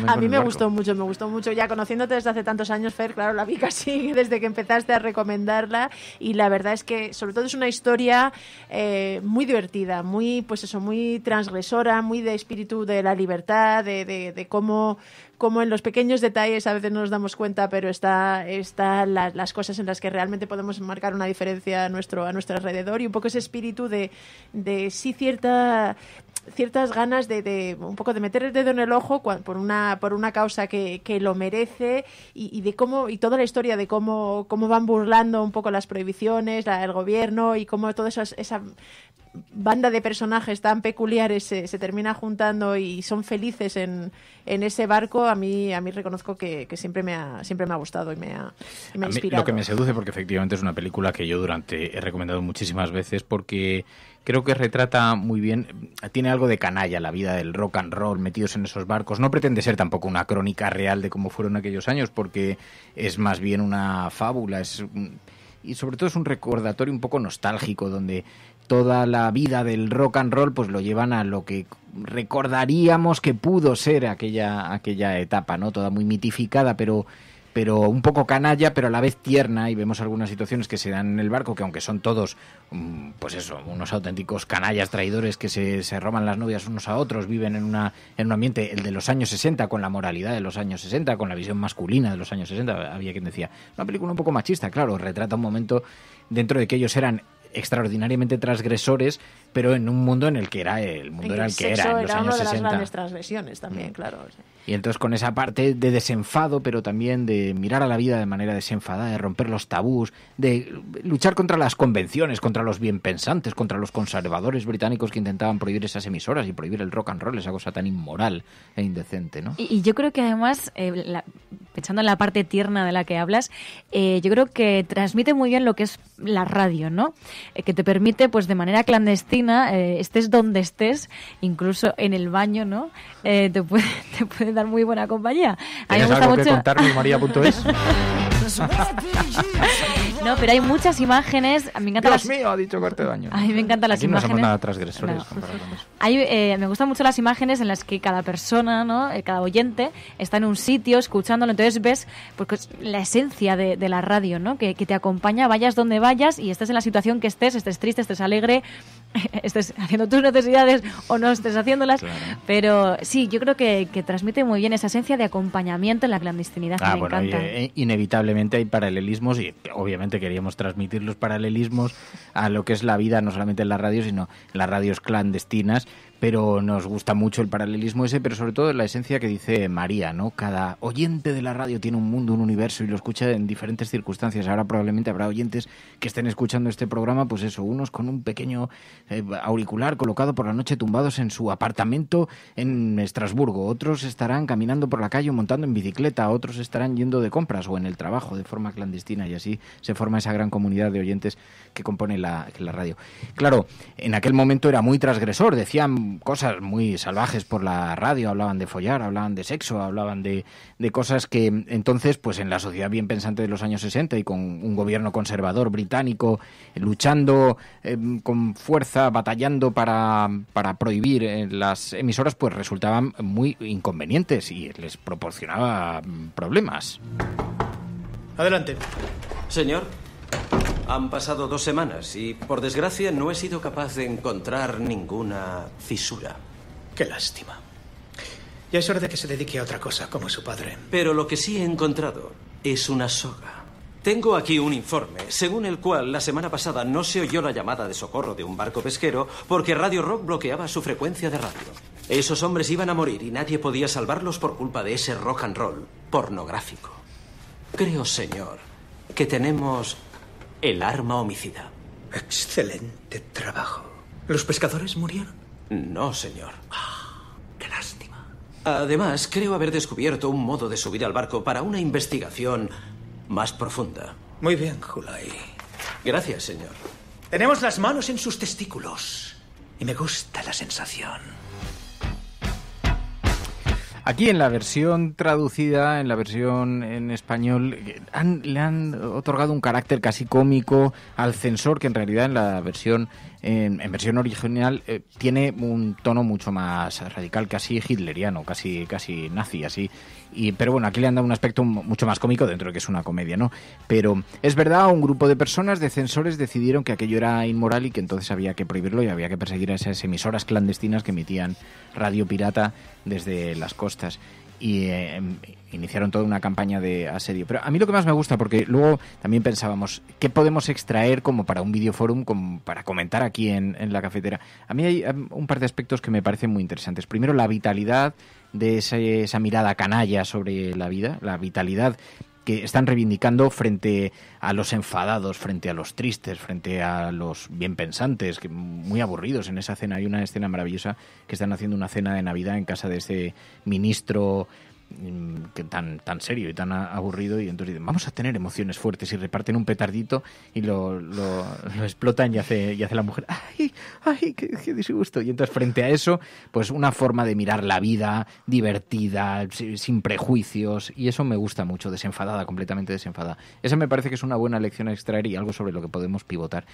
A mí me gustó mucho. Ya conociéndote desde hace tantos años, Fer, claro, la vi casi desde que empezaste a recomendarla, y la verdad es que sobre todo es una historia muy divertida, muy, pues eso, muy transgresora, muy de espíritu de la libertad, de cómo en los pequeños detalles a veces no nos damos cuenta, pero está las cosas en las que realmente podemos marcar una diferencia a nuestro alrededor, y un poco ese espíritu de sí ciertas ganas de un poco de meter el dedo en el ojo por una causa que lo merece, y de cómo, y toda la historia de cómo van burlando un poco las prohibiciones, el gobierno, y cómo toda esa banda de personajes tan peculiares se termina juntando y son felices en ese barco. A mí reconozco que siempre me ha gustado y me ha inspirado. Lo que me seduce, porque efectivamente es una película que yo he recomendado muchísimas veces, porque creo que retrata muy bien, tiene algo de canalla la vida del rock and roll metidos en esos barcos. No pretende ser tampoco una crónica real de cómo fueron aquellos años, porque es más bien una fábula, y sobre todo es un recordatorio un poco nostálgico, donde toda la vida del rock and roll pues lo llevan a lo que recordaríamos que pudo ser aquella etapa, ¿no? Toda muy mitificada, pero un poco canalla, pero a la vez tierna, y vemos algunas situaciones que se dan en el barco, que aunque son todos, pues eso, unos auténticos canallas traidores que se roban las novias unos a otros, viven en un ambiente, el de los años 60, con la moralidad de los años 60, con la visión masculina de los años 60, había quien decía, una película un poco machista, claro, retrata un momento dentro de que ellos eran extraordinariamente transgresores, pero en un mundo en el que era el mundo era el que era en los años 60. Era una de las grandes transgresiones también, claro. Sí. Y entonces con esa parte de desenfado, pero también de mirar a la vida de manera desenfadada, de romper los tabús, de luchar contra las convenciones, contra los bienpensantes, contra los conservadores británicos que intentaban prohibir esas emisoras y prohibir el rock and roll, esa cosa tan inmoral e indecente, ¿no? Y yo creo que además, pensando en la parte tierna de la que hablas, yo creo que transmite muy bien lo que es la radio, ¿no? Que te permite, pues de manera clandestina, estés donde estés, incluso en el baño, ¿no? Te puede dar muy buena compañía. A mí me gusta mucho que contarme, María.es. No, pero hay muchas imágenes. Me encanta Dios mío, ha dicho corte de baño. A mí me encantan las imágenes. No somos nada transgresores. No. Me gustan mucho las imágenes en las que cada persona, ¿no? Cada oyente está en un sitio escuchándolo. Entonces ves pues, la esencia de la radio, ¿no? Que te acompaña, vayas donde vayas y estés en la situación que estés triste, estés alegre, estés haciendo tus necesidades o no estés haciéndolas. Claro. Pero sí, yo creo que transmite muy bien esa esencia de acompañamiento en la clandestinidad. Me encanta. Inevitablemente hay paralelismos, y obviamente queríamos transmitir los paralelismos a lo que es la vida, no solamente en la radio, sino en las radios clandestinas, pero nos gusta mucho el paralelismo ese, pero sobre todo la esencia que dice María, ¿no? Cada oyente de la radio tiene un mundo, un universo y lo escucha en diferentes circunstancias. Ahora probablemente habrá oyentes que estén escuchando este programa, pues eso, unos con un pequeño auricular colocado por la noche tumbados en su apartamento en Estrasburgo, otros estarán caminando por la calle o montando en bicicleta, otros estarán yendo de compras o en el trabajo de forma clandestina, y así se forma esa gran comunidad de oyentes que compone la radio. Claro, en aquel momento era muy transgresor, decían cosas muy salvajes por la radio, hablaban de follar, hablaban de sexo, hablaban de cosas que entonces, pues en la sociedad bien pensante de los años 60 y con un gobierno conservador británico luchando con fuerza, batallando para prohibir las emisoras, pues resultaban muy inconvenientes y les proporcionaba problemas. Adelante. Señor, han pasado 2 semanas y, por desgracia, no he sido capaz de encontrar ninguna fisura. Qué lástima. Ya es hora de que se dedique a otra cosa, como su padre. Pero lo que sí he encontrado es una soga. Tengo aquí un informe, según el cual la semana pasada no se oyó la llamada de socorro de un barco pesquero porque Radio Rock bloqueaba su frecuencia de radio. Esos hombres iban a morir y nadie podía salvarlos por culpa de ese rock and roll pornográfico. Creo, señor, que tenemos el arma homicida. Excelente trabajo. ¿Los pescadores murieron? No, señor. Qué lástima. Además, creo haber descubierto un modo de subir al barco para una investigación más profunda. Muy bien, Julai. Gracias, señor. Tenemos las manos en sus testículos. Y me gusta la sensación. Aquí en la versión traducida, en la versión en español, le han otorgado un carácter casi cómico al censor, que en realidad en la versión en versión original tiene un tono mucho más radical, casi hitleriano, casi nazi, así. Pero bueno, aquí le han dado un aspecto mucho más cómico, dentro de que es una comedia, ¿no? Pero es verdad, un grupo de personas, de censores, decidieron que aquello era inmoral y que entonces había que prohibirlo y había que perseguir a esas emisoras clandestinas que emitían radio pirata desde las costas. Y iniciaron toda una campaña de asedio. Pero a mí lo que más me gusta, porque luego también pensábamos, ¿qué podemos extraer como para un videoforum, como para comentar aquí en la cafetera? A mí hay un par de aspectos que me parecen muy interesantes. Primero, la vitalidad de esa mirada canalla sobre la vida, la vitalidad que están reivindicando frente a los enfadados, frente a los tristes, frente a los bien pensantes, que muy aburridos en esa cena. Hay una escena maravillosa que están haciendo una cena de Navidad en casa de ese ministro que tan serio y tan aburrido, y entonces dicen, vamos a tener emociones fuertes, y reparten un petardito y lo explotan y hace la mujer ¡ay, qué disgusto! Y entonces frente a eso, pues una forma de mirar la vida divertida, sin prejuicios, y eso me gusta mucho, desenfadada, completamente desenfadada. Esa me parece que es una buena lección a extraer y algo sobre lo que podemos pivotar.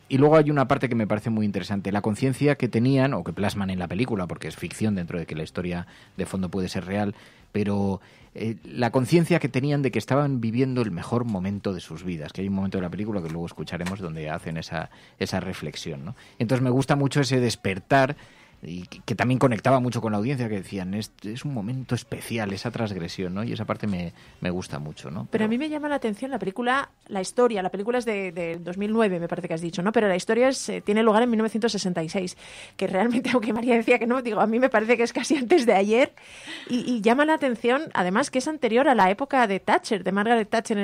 Y luego hay una parte que me parece muy interesante, la conciencia que tenían, o que plasman en la película, porque es ficción dentro de que la historia de fondo puede ser real, pero la conciencia que tenían de que estaban viviendo el mejor momento de sus vidas, que hay un momento de la película que luego escucharemos donde hacen esa reflexión, ¿no? Entonces me gusta mucho ese despertar, y que también conectaba mucho con la audiencia, que decían, es un momento especial, esa transgresión, ¿no? Y esa parte me gusta mucho, ¿no? Pero a mí me llama la atención la película es de 2009, me parece que has dicho, ¿no? Pero la historia tiene lugar en 1966, que realmente, aunque María decía que no, digo, a mí me parece que es casi antes de ayer, y llama la atención, además, que es anterior a la época de Thatcher, de Margaret Thatcher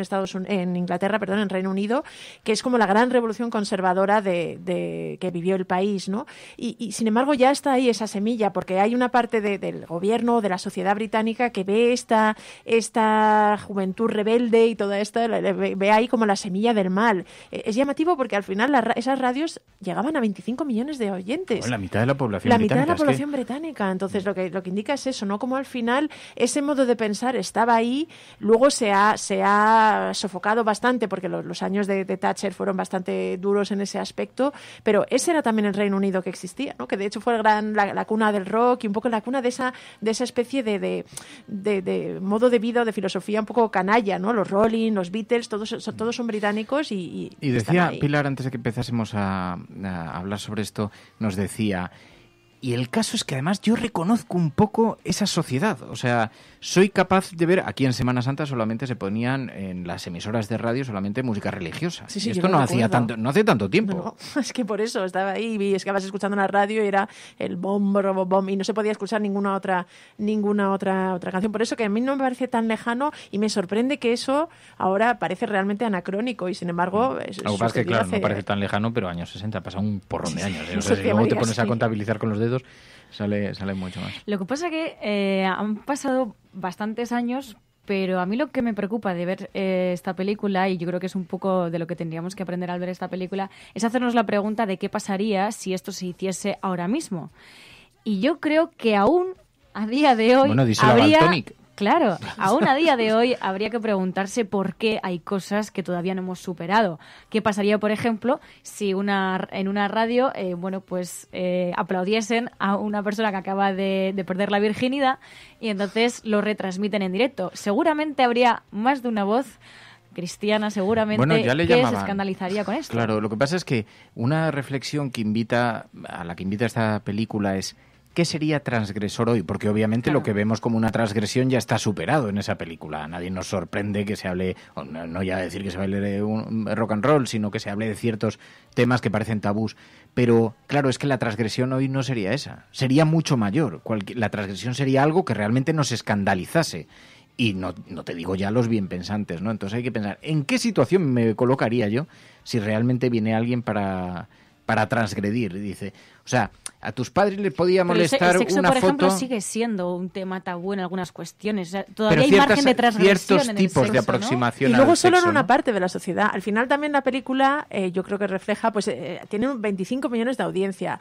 en Inglaterra, en Reino Unido, que es como la gran revolución conservadora de que vivió el país, ¿no? Y sin embargo ya está ahí esa semilla, porque hay una parte del gobierno, de la sociedad británica, que ve esta juventud rebelde y toda esta, ve ahí como la semilla del mal. Es llamativo porque al final esas radios llegaban a 25 millones de oyentes. La mitad de la población británica. Entonces lo que indica es eso, ¿no? Como al final ese modo de pensar estaba ahí, luego se ha sofocado bastante porque los años de Thatcher fueron bastante duros en ese aspecto, pero ese era también el Reino Unido que existía, ¿no? Que de hecho fue la cuna del rock y un poco la cuna de esa especie de modo de vida o de filosofía un poco canalla, ¿no? Los Rolling, los Beatles, todos son británicos y decía Pilar, antes de que empezásemos a hablar sobre esto, nos decía, Y el caso es que además yo reconozco un poco esa sociedad. O sea, soy capaz de ver, aquí en Semana Santa solamente se ponían en las emisoras de radio solamente música religiosa. Sí, y esto no hace tanto tiempo. No, es que por eso estaba ahí y es que estabas escuchando la radio y era el bom, bom, bom, y no se podía escuchar ninguna otra canción. Por eso que a mí no me parece tan lejano y me sorprende que eso ahora parece realmente anacrónico y sin embargo... Lo que pasa es que, claro, no parece tan lejano, pero años 60 ha pasado un porrón de años. O sea, si luego te pones a contabilizar con los dedos, sale mucho más. Lo que pasa es que han pasado bastantes años, pero a mí lo que me preocupa de ver esta película, y yo creo que es un poco de lo que tendríamos que aprender al ver esta película, es hacernos la pregunta de qué pasaría si esto se hiciese ahora mismo. Y yo creo que aún a día de hoy Claro, aún a día de hoy habría que preguntarse por qué hay cosas que todavía no hemos superado. ¿Qué pasaría, por ejemplo, si en una radio aplaudiesen a una persona que acaba de perder la virginidad y entonces lo retransmiten en directo? Seguramente habría más de una voz cristiana, seguramente, que se escandalizaría con esto. Claro, lo que pasa es que una reflexión a la que invita esta película es: ¿qué sería transgresor hoy? Porque obviamente lo que vemos como una transgresión ya está superado en esa película. Nadie nos sorprende que se hable, no ya decir que se hable de un rock and roll, sino que se hable de ciertos temas que parecen tabús. Pero claro, es que la transgresión hoy no sería esa. Sería mucho mayor. La transgresión sería algo que realmente nos escandalizase. Y no te digo ya los bien pensantes, ¿no? Entonces hay que pensar, ¿en qué situación me colocaría yo si realmente viene alguien para transgredir? Y dice, o sea, a tus padres les podía molestar el sexo, una por foto... ejemplo, sigue siendo un tema tabú en algunas cuestiones. O sea, todavía hay margen de transgresión ciertos en tipos el sexo, de aproximación ¿no? Y luego al solo sexo, en una ¿no? parte de la sociedad. Al final también la película, yo creo que refleja, tiene 25 millones de audiencia.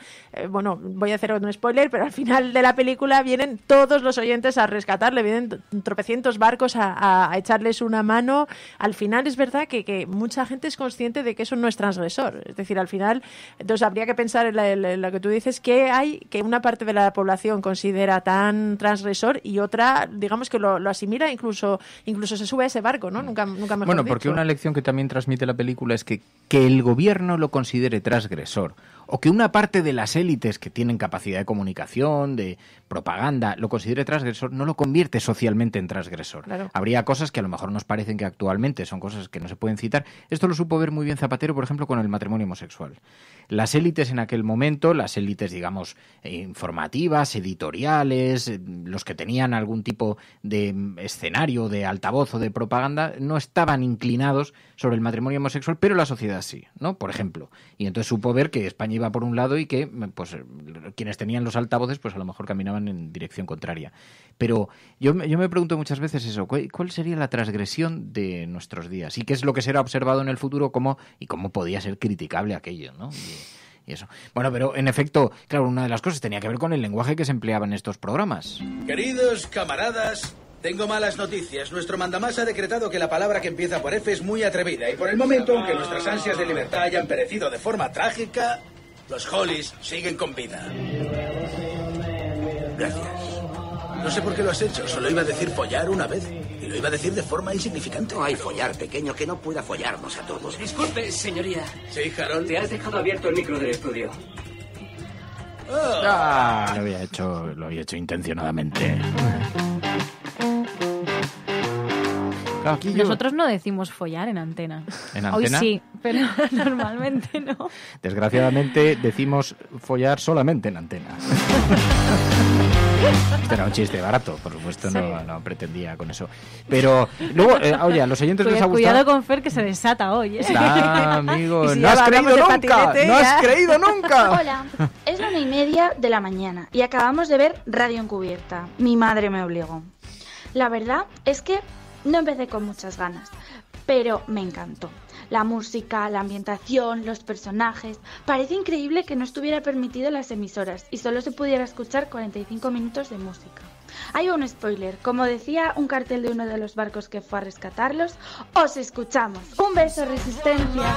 Bueno, voy a hacer un spoiler, pero al final de la película vienen todos los oyentes a rescatarle, vienen tropecientos barcos a echarles una mano. Al final es verdad que mucha gente es consciente de que eso no es transgresor. Es decir, al final, entonces habría que pensar en lo que tú dices, que hay que una parte de la población considera tan transgresor y otra, digamos que lo asimila, incluso se sube a ese barco, ¿no? Nunca mejor Bueno, porque dicho. una lección que también transmite la película es que el gobierno lo considere transgresor, o que una parte de las élites que tienen capacidad de comunicación, de propaganda, lo considere transgresor, no lo convierte socialmente en transgresor. Claro. Habría cosas que a lo mejor nos parecen que actualmente son cosas que no se pueden citar. Esto lo supo ver muy bien Zapatero, por ejemplo, con el matrimonio homosexual. Las élites en aquel momento, las élites, digamos, informativas, editoriales, los que tenían algún tipo de escenario, de altavoz o de propaganda, no estaban inclinados sobre el matrimonio homosexual, pero la sociedad sí, ¿no? Por ejemplo. Y entonces supo ver que España iba por un lado y que pues quienes tenían los altavoces pues a lo mejor caminaban en dirección contraria. Pero yo me pregunto muchas veces eso, ¿cuál sería la transgresión de nuestros días? ¿Y qué es lo que será observado en el futuro? ¿Cómo podía ser criticable aquello, ¿no? Y eso. Bueno, pero en efecto, claro, una de las cosas tenía que ver con el lenguaje que se empleaba en estos programas. Queridos camaradas, tengo malas noticias. Nuestro mandamás ha decretado que la palabra que empieza por F es muy atrevida y por el momento, aunque nuestras ansias de libertad hayan perecido de forma trágica, los Hollies siguen con vida. Gracias. No sé por qué lo has hecho. Solo iba a decir follar una vez. Y lo iba a decir de forma insignificante. No hay follar, pequeño, que no pueda follarnos a todos. Disculpe, señoría. Sí, Harold. Te has dejado abierto el micro del estudio. Lo había hecho intencionadamente. Claro, Nosotros no decimos follar en antena. ¿En antena? Hoy sí, pero normalmente no. Desgraciadamente decimos follar solamente en antena. Este era un chiste barato, por supuesto, sí. No pretendía con eso. Pero luego, oye, a los oyentes les ha gustado... Cuidado con Fer, que se desata hoy. Amigo, si no has creído nunca. No has creído nunca. Hola, es la 1:30 de la mañana y acabamos de ver Radio Encubierta. Mi madre me obligó. La verdad es que no empecé con muchas ganas, pero me encantó. La música, la ambientación, los personajes... Parece increíble que no estuviera permitido en las emisoras y solo se pudiera escuchar 45 minutos de música. Hay un spoiler. Como decía un cartel de uno de los barcos que fue a rescatarlos, os escuchamos. Un beso, Resistencia.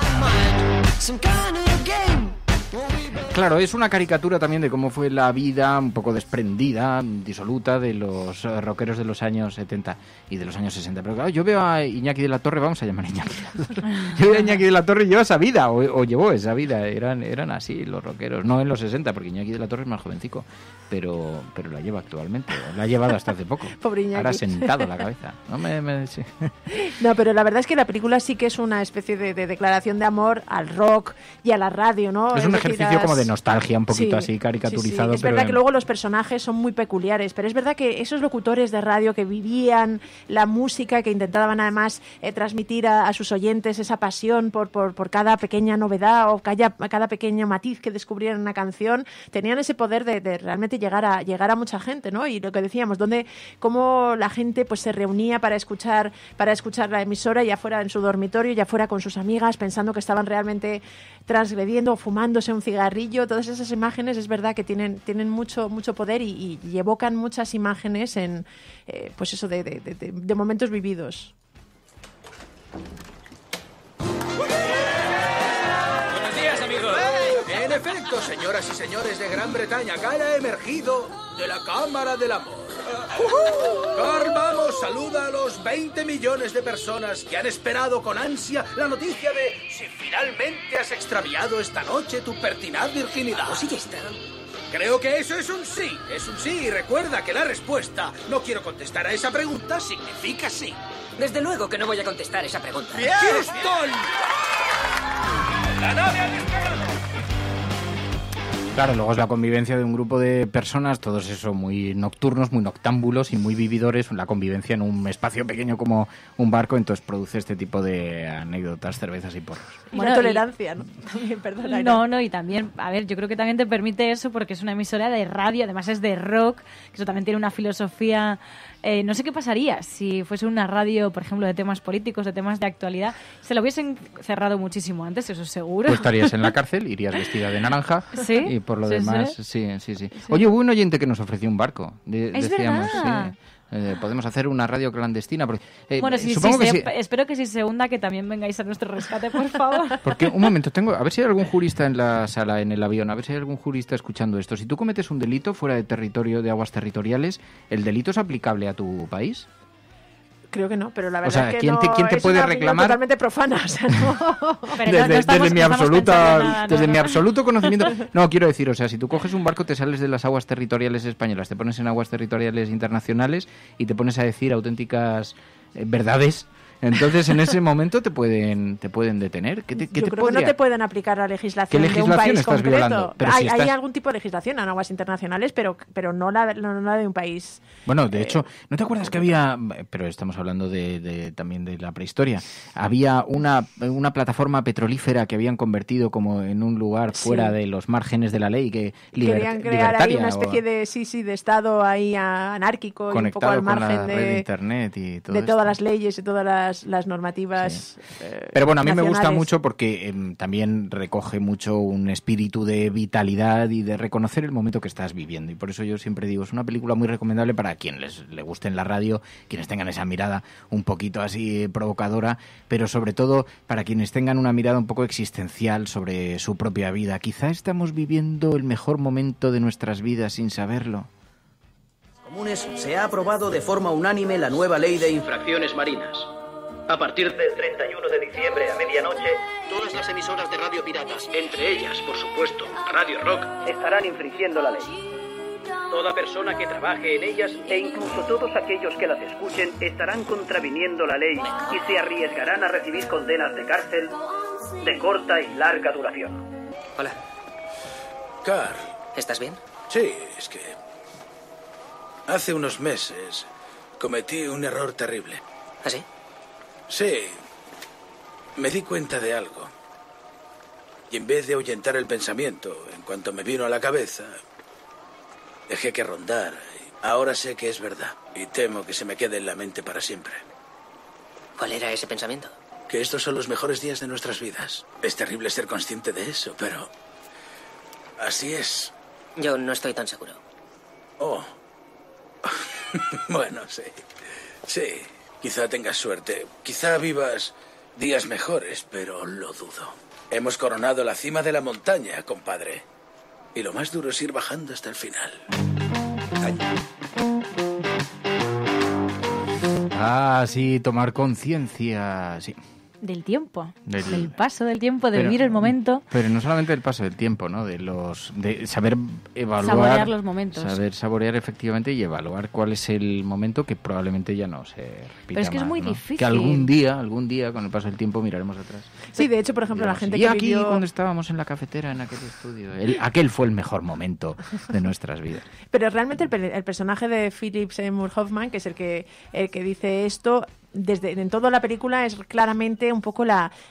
Claro, es una caricatura también de cómo fue la vida un poco desprendida, disoluta de los rockeros de los años 70 y de los años 60. Pero claro, yo veo a Iñaki de la Torre, vamos a llamar a Iñaki de la Torre. Yo veo a Iñaki de la Torre y lleva esa vida, o llevó esa vida. Eran así los rockeros, no en los 60, porque Iñaki de la Torre es más jovencico, pero la lleva actualmente, la ha llevado hasta hace poco. Pobre Iñaki. Ahora ha sentado la cabeza. Sí. No, pero la verdad es que la película sí que es una especie de declaración de amor al rock y a la radio, ¿no? Es un ejercicio como de nostalgia, un poquito así caricaturizado. Sí. Es verdad que luego los personajes son muy peculiares, pero es verdad que esos locutores de radio que vivían la música, que intentaban además transmitir a sus oyentes esa pasión por cada pequeña novedad o cada pequeño matiz que descubrieran en una canción, tenían ese poder de realmente llegar a mucha gente, ¿no? Y lo que decíamos, cómo la gente pues se reunía para escuchar la emisora, ya fuera en su dormitorio, ya fuera con sus amigas, pensando que estaban realmente transgrediendo o fumándose un cigarrillo. Todas esas imágenes es verdad que tienen mucho poder y evocan muchas imágenes en pues eso de momentos vividos. Buenos días, amigos. En efecto, señoras y señores de Gran Bretaña, Carl ha emergido de la Cámara del Amor. Carl, vamos, saluda a los 20 millones de personas que han esperado con ansia la noticia de si finalmente has extraviado esta noche tu pertinaz virginidad. Pues sí, ya está. Creo que eso es un sí. Y recuerda que la respuesta "no quiero contestar a esa pregunta" significa sí. Desde luego que no voy a contestar esa pregunta. ¡Houston! ¡La nave ha despegado! Claro, luego es la convivencia de un grupo de personas, todos eso muy nocturnos, muy noctámbulos y muy vividores, la convivencia en un espacio pequeño como un barco, entonces produce este tipo de anécdotas, cervezas y porros. Buena tolerancia, ¿no? También, perdona. No, y también, a ver, yo creo que también te permite eso porque es una emisora de radio, además es de rock, que eso también tiene una filosofía. No sé qué pasaría si fuese una radio, por ejemplo, de temas políticos, de temas de actualidad. Se lo hubiesen cerrado muchísimo antes, eso seguro. Pues estarías en la cárcel, irías vestida de naranja. ¿Sí? Y por lo demás, sí. Oye, hubo un oyente que nos ofreció un barco. Es decíamos, verdad. Sí. Podemos hacer una radio clandestina. Porque, bueno, supongo que espero que si se hunda que también vengáis a nuestro rescate, por favor. Porque, un momento, a ver si hay algún jurista en la sala, en el avión, a ver si hay algún jurista escuchando esto. Si tú cometes un delito fuera de territorio, de aguas territoriales, ¿el delito es aplicable a tu país? Creo que no, pero la verdad es que ¿quién te es puede una reclamar? Totalmente profana, o sea, no. Desde mi absoluto conocimiento. No, quiero decir, o sea, si tú coges un barco, te sales de las aguas territoriales españolas, te pones en aguas territoriales internacionales y te pones a decir auténticas verdades. Entonces, en ese momento te pueden detener. Yo creo que no te pueden aplicar la legislación de un país estás concreto. Violando? Pero hay algún tipo de legislación en aguas internacionales, pero no la de un país. Bueno, de hecho, ¿no te acuerdas que había, pero estamos hablando también de la prehistoria, había una plataforma petrolífera que habían convertido como en un lugar fuera de los márgenes de la ley, que querían crear ahí una especie de estado ahí anárquico y un poco al margen con la red de internet y todo de todas las leyes y todas las normativas. Sí. Pero bueno, a mí me gusta mucho porque también recoge mucho un espíritu de vitalidad y de reconocer el momento que estás viviendo, y por eso yo siempre digo, es una película muy recomendable para quienes le guste en la radio, quienes tengan esa mirada un poquito así provocadora, pero sobre todo para quienes tengan una mirada un poco existencial sobre su propia vida. Quizá estamos viviendo el mejor momento de nuestras vidas sin saberlo. Comunes se ha aprobado de forma unánime la nueva ley de infracciones marinas. A partir del 31 de diciembre a medianoche, todas las emisoras de radio piratas, entre ellas, por supuesto, Radio Rock, estarán infringiendo la ley. Toda persona que trabaje en ellas e incluso todos aquellos que las escuchen estarán contraviniendo la ley y se arriesgarán a recibir condenas de cárcel de corta y larga duración. Hola. Carl. ¿Estás bien? Sí, es que hace unos meses cometí un error terrible. ¿Ah, sí? Sí, me di cuenta de algo. Y en vez de ahuyentar el pensamiento, en cuanto me vino a la cabeza, dejé que rondara. Ahora sé que es verdad y temo que se me quede en la mente para siempre. ¿Cuál era ese pensamiento? Que estos son los mejores días de nuestras vidas. Es terrible ser consciente de eso, pero así es. Yo no estoy tan seguro. Oh. Bueno, sí. Sí. Quizá tengas suerte. Quizá vivas Días mejores, pero lo dudo. Hemos coronado la cima de la montaña, compadre. Y lo más duro es ir bajando hasta el final. Ah, sí, tomar conciencia, sí. Del tiempo, del paso del tiempo, de vivir el momento. Pero no solamente del paso del tiempo, ¿no? De saber evaluar, saborear los momentos. Saber saborear efectivamente y evaluar cuál es el momento que probablemente ya no se repita. Pero es que más, es muy ¿no? difícil. Que algún día, con el paso del tiempo, miraremos atrás. Sí, de hecho, por ejemplo, la gente y que aquí, vivió... cuando estábamos en la cafetera, en aquel estudio, aquel fue el mejor momento de nuestras vidas. Pero realmente el personaje de Philip Seymour Hoffman, que es el que dice esto, en toda la película es claramente un poco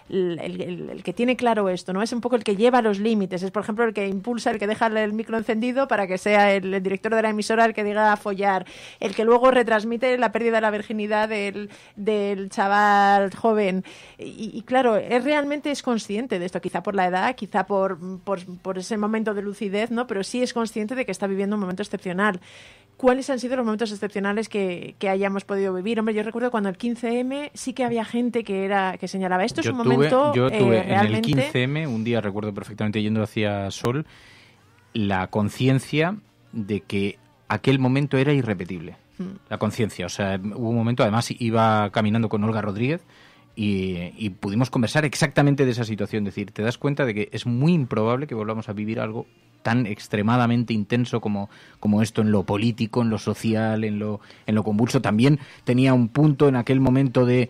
el que tiene claro esto, ¿no? Es un poco el que lleva los límites, es por ejemplo el que impulsa, el que deja el micro encendido para que sea el director de la emisora el que diga a follar, el que luego retransmite la pérdida de la virginidad del chaval joven y claro, realmente es consciente de esto, quizá por la edad, quizá por ese momento de lucidez, ¿no? Pero sí es consciente de que está viviendo un momento excepcional. ¿Cuáles han sido los momentos excepcionales que hayamos podido vivir? Hombre, yo recuerdo cuando el 15M sí que había gente que señalaba esto es un momento yo tuve realmente... en el 15M, un día recuerdo perfectamente yendo hacia Sol, la conciencia de que aquel momento era irrepetible. La conciencia, o sea, hubo un momento, además iba caminando con Olga Rodríguez y pudimos conversar exactamente de esa situación, es decir, te das cuenta de que es muy improbable que volvamos a vivir algo tan extremadamente intenso como esto en lo político, en lo social, en lo convulso. También tenía un punto en aquel momento de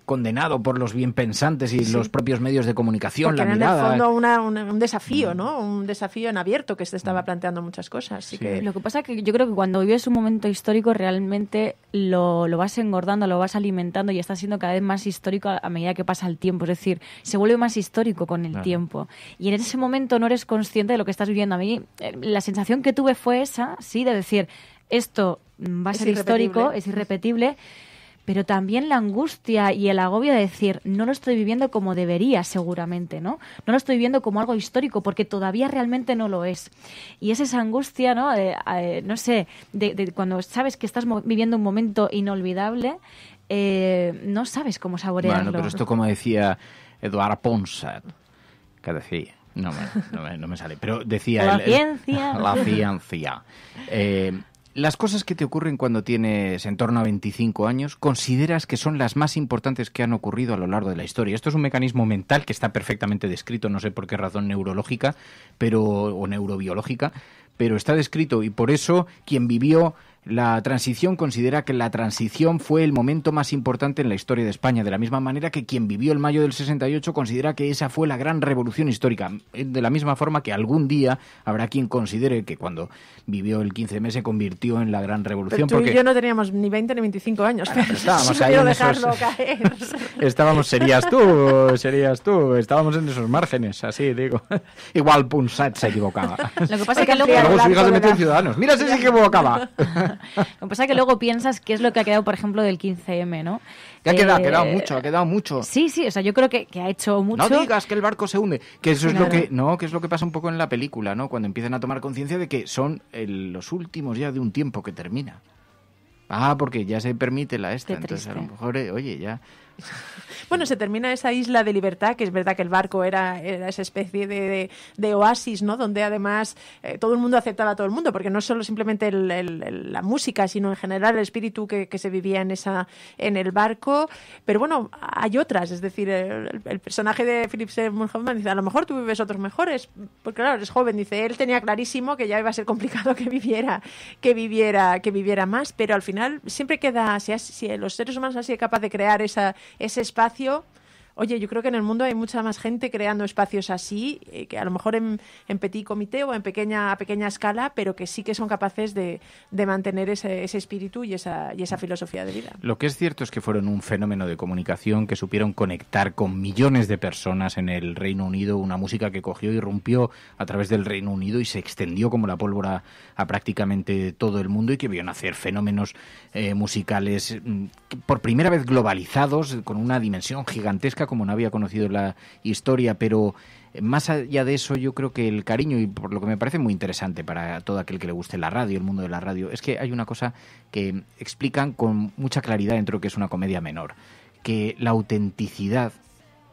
condenado por los bienpensantes y los propios medios de comunicación. Porque la era mirada. en el fondo un desafío, ¿no? Un desafío en abierto que se estaba planteando muchas cosas. Así que... Lo que pasa es que yo creo que cuando vives un momento histórico realmente lo vas engordando, lo vas alimentando y está siendo cada vez más histórico a medida que pasa el tiempo. Es decir, se vuelve más histórico con el tiempo. Y en ese momento no eres consciente de lo que estás viviendo. A mí la sensación que tuve fue esa, sí, de decir, esto va a ser histórico, es irrepetible, pero también la angustia y el agobio de decir, no lo estoy viviendo como debería seguramente, ¿no? No lo estoy viviendo como algo histórico porque todavía realmente no lo es. Y es esa angustia, ¿no? No sé, de cuando sabes que estás viviendo un momento inolvidable, no sabes cómo saborearlo. Bueno, pero esto como decía Eduard Ponsat, que decía... No me sale, pero decía... La ciencia. La ciencia. Las cosas que te ocurren cuando tienes en torno a 25 años, ¿consideras que son las más importantes que han ocurrido a lo largo de la historia? Esto es un mecanismo mental que está perfectamente descrito, no sé por qué razón neurológica o neurobiológica, pero está descrito y por eso quien vivió la transición considera que la transición fue el momento más importante en la historia de España, de la misma manera que quien vivió el mayo del 68 considera que esa fue la gran revolución histórica, de la misma forma que algún día habrá quien considere que cuando vivió el 15M se convirtió en la gran revolución. Pero tú y yo no teníamos ni 20 ni 25 años. Bueno, estábamos ahí en dejarlo esos... caer. Serías tú, estábamos en esos márgenes, así digo. Igual Ponsat se equivocaba. Lo que pasa es que luego su hija se metió en Ciudadanos. Mira si se equivocaba. Lo que pasa es que luego piensas qué es lo que ha quedado, por ejemplo, del 15M, ¿no? Ha quedado mucho. Sí, o sea, yo creo que ha hecho mucho. No digas que el barco se hunde, que eso es que es lo que pasa un poco en la película, ¿no? Cuando empiezan a tomar conciencia de que son los últimos ya de un tiempo que termina. Porque ya se permite la esta, entonces a lo mejor, oye, ya... Bueno, se termina esa isla de libertad, que es verdad que el barco era esa especie de oasis, ¿no? Donde además todo el mundo aceptaba a todo el mundo, porque no solo simplemente la música, sino en general el espíritu que se vivía en el barco. Pero bueno, hay otras, es decir, el personaje de Philip Seymour Hoffman dice, a lo mejor tú vives otros mejores, porque claro, eres joven, dice, él tenía clarísimo que ya iba a ser complicado que viviera más, pero al final siempre queda, si los seres humanos han sido capaces de crear ese espacio. Oye, yo creo que en el mundo hay mucha más gente creando espacios así, que a lo mejor en petit comité o a pequeña escala, pero que sí que son capaces de mantener ese espíritu y esa filosofía de vida. Lo que es cierto es que fueron un fenómeno de comunicación que supieron conectar con millones de personas en el Reino Unido, una música que cogió y rompió a través del Reino Unido y se extendió como la pólvora a prácticamente todo el mundo y que vio nacer fenómenos musicales por primera vez globalizados, con una dimensión gigantesca como no había conocido la historia, pero más allá de eso yo creo que el cariño, y por lo que me parece muy interesante para todo aquel que le guste la radio, el mundo de la radio, es que hay una cosa que explican con mucha claridad dentro de que es una comedia menor, que la autenticidad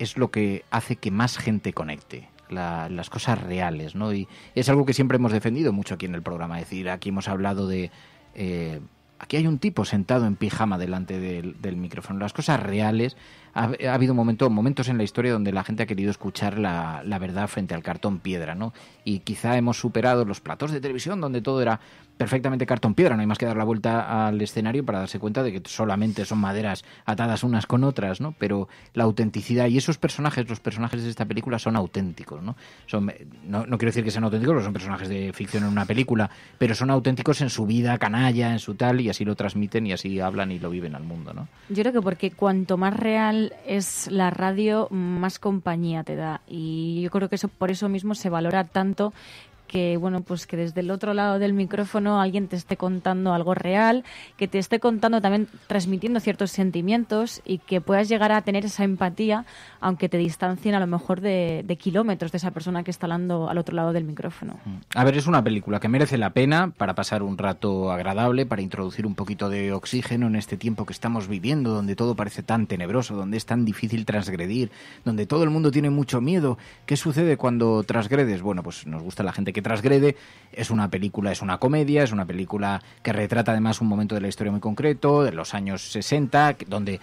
es lo que hace que más gente conecte. Las cosas reales, ¿no? Y es algo que siempre hemos defendido mucho aquí en el programa. Es decir, aquí hemos hablado de... aquí hay un tipo sentado en pijama delante del micrófono. Las cosas reales... Ha habido momentos en la historia donde la gente ha querido escuchar la verdad frente al cartón piedra, ¿no? Y quizá hemos superado los platós de televisión donde todo era perfectamente cartón piedra. No hay más que dar la vuelta al escenario para darse cuenta de que solamente son maderas atadas unas con otras, ¿no? Pero la autenticidad y esos personajes, los personajes de esta película son auténticos, ¿no? No quiero decir que sean auténticos, porque son personajes de ficción en una película, pero son auténticos en su vida canalla, en su tal, y así lo transmiten y así hablan y lo viven al mundo, ¿no? Yo creo que porque cuanto más real es la radio, más compañía te da, y yo creo que eso por eso mismo se valora tanto, que bueno, pues que desde el otro lado del micrófono alguien te esté contando algo real, que te esté contando también, transmitiendo ciertos sentimientos, y que puedas llegar a tener esa empatía, aunque te distancien a lo mejor de kilómetros de esa persona que está hablando al otro lado del micrófono. A ver, es una película que merece la pena para pasar un rato agradable, para introducir un poquito de oxígeno en este tiempo que estamos viviendo, donde todo parece tan tenebroso, donde es tan difícil transgredir, donde todo el mundo tiene mucho miedo. ¿Qué sucede cuando transgredes? Bueno, pues nos gusta la gente que transgrede. Es una película, es una comedia, es una película que retrata además un momento de la historia muy concreto, de los años 60, donde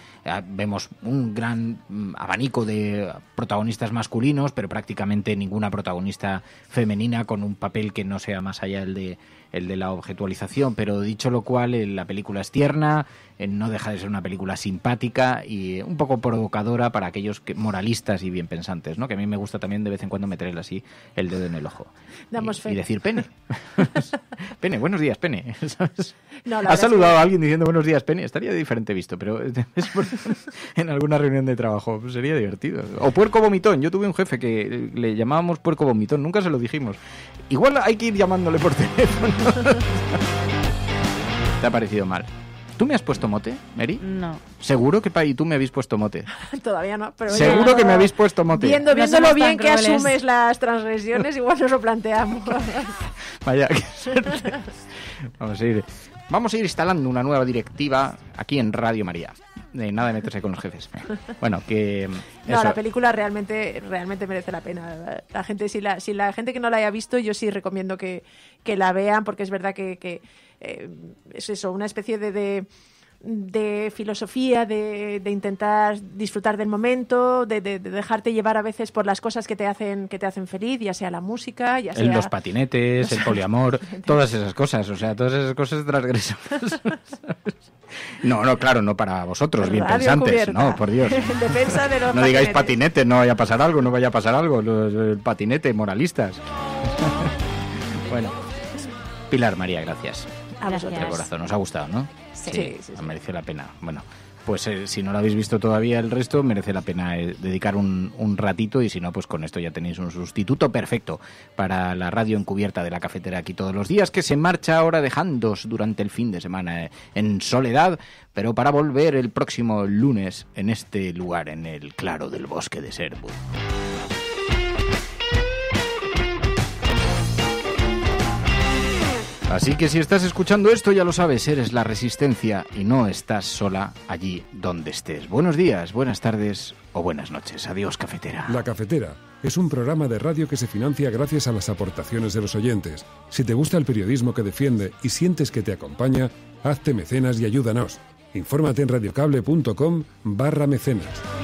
vemos un gran abanico de protagonistas masculinos, pero prácticamente ninguna protagonista femenina con un papel que no sea más allá el de la objetualización. Pero dicho lo cual, la película es tierna, no deja de ser una película simpática y un poco provocadora para aquellos moralistas y bien pensantes, ¿no? Que a mí me gusta también de vez en cuando meterle así el dedo en el ojo y decir Pene. Pene, buenos días, Pene, ¿sabes? No, ¿Has saludado a alguien diciendo buenos días, Pene? Estaría diferente visto, pero en alguna reunión de trabajo pues sería divertido. O puerco vomitón. Yo tuve un jefe que le llamábamos puerco vomitón, nunca se lo dijimos. Igual hay que ir llamándole por teléfono. ¿Te ha parecido mal? ¿Tú me has puesto mote, Mary? No. ¿Seguro que y tú me habéis puesto mote? Todavía no, pero seguro que me habéis puesto mote. Viéndolo bien que asumes las transgresiones, igual nos lo planteamos. Vaya, qué suerte. Vamos a ir instalando una nueva directiva aquí en Radio María. Nada de meterse con los jefes. Bueno, que... No, eso. La película realmente merece la pena. La gente, si la gente que no la haya visto, yo sí recomiendo que la vean, porque es verdad que es eso, una especie de filosofía, de intentar disfrutar del momento, de dejarte llevar a veces por las cosas que te hacen feliz, ya sea la música, ya sea... Los patinetes, el poliamor, todas esas cosas, o sea, todas esas cosas transgresoras. No, claro, no para vosotros, bien Radio pensantes, cubierta. no, por Dios. En defensa de los no digáis patinetes. patinete, no vaya a pasar algo, el patinete, moralistas. Bueno, Pilar María, gracias. Gracias. De corazón, nos ha gustado, ¿no? Sí. Merece la pena. Bueno, pues si no lo habéis visto todavía el resto, merece la pena dedicar un ratito, y si no, pues con esto ya tenéis un sustituto perfecto para la radio encubierta de la cafetera aquí todos los días, que se marcha ahora dejándoos durante el fin de semana en soledad, pero para volver el próximo lunes en este lugar, en el claro del bosque de Sherwood. Así que si estás escuchando esto, ya lo sabes, eres la Resistencia y no estás sola allí donde estés. Buenos días, buenas tardes o buenas noches. Adiós, cafetera. La Cafetera es un programa de radio que se financia gracias a las aportaciones de los oyentes. Si te gusta el periodismo que defiende y sientes que te acompaña, hazte mecenas y ayúdanos. Infórmate en radiocable.com/mecenas.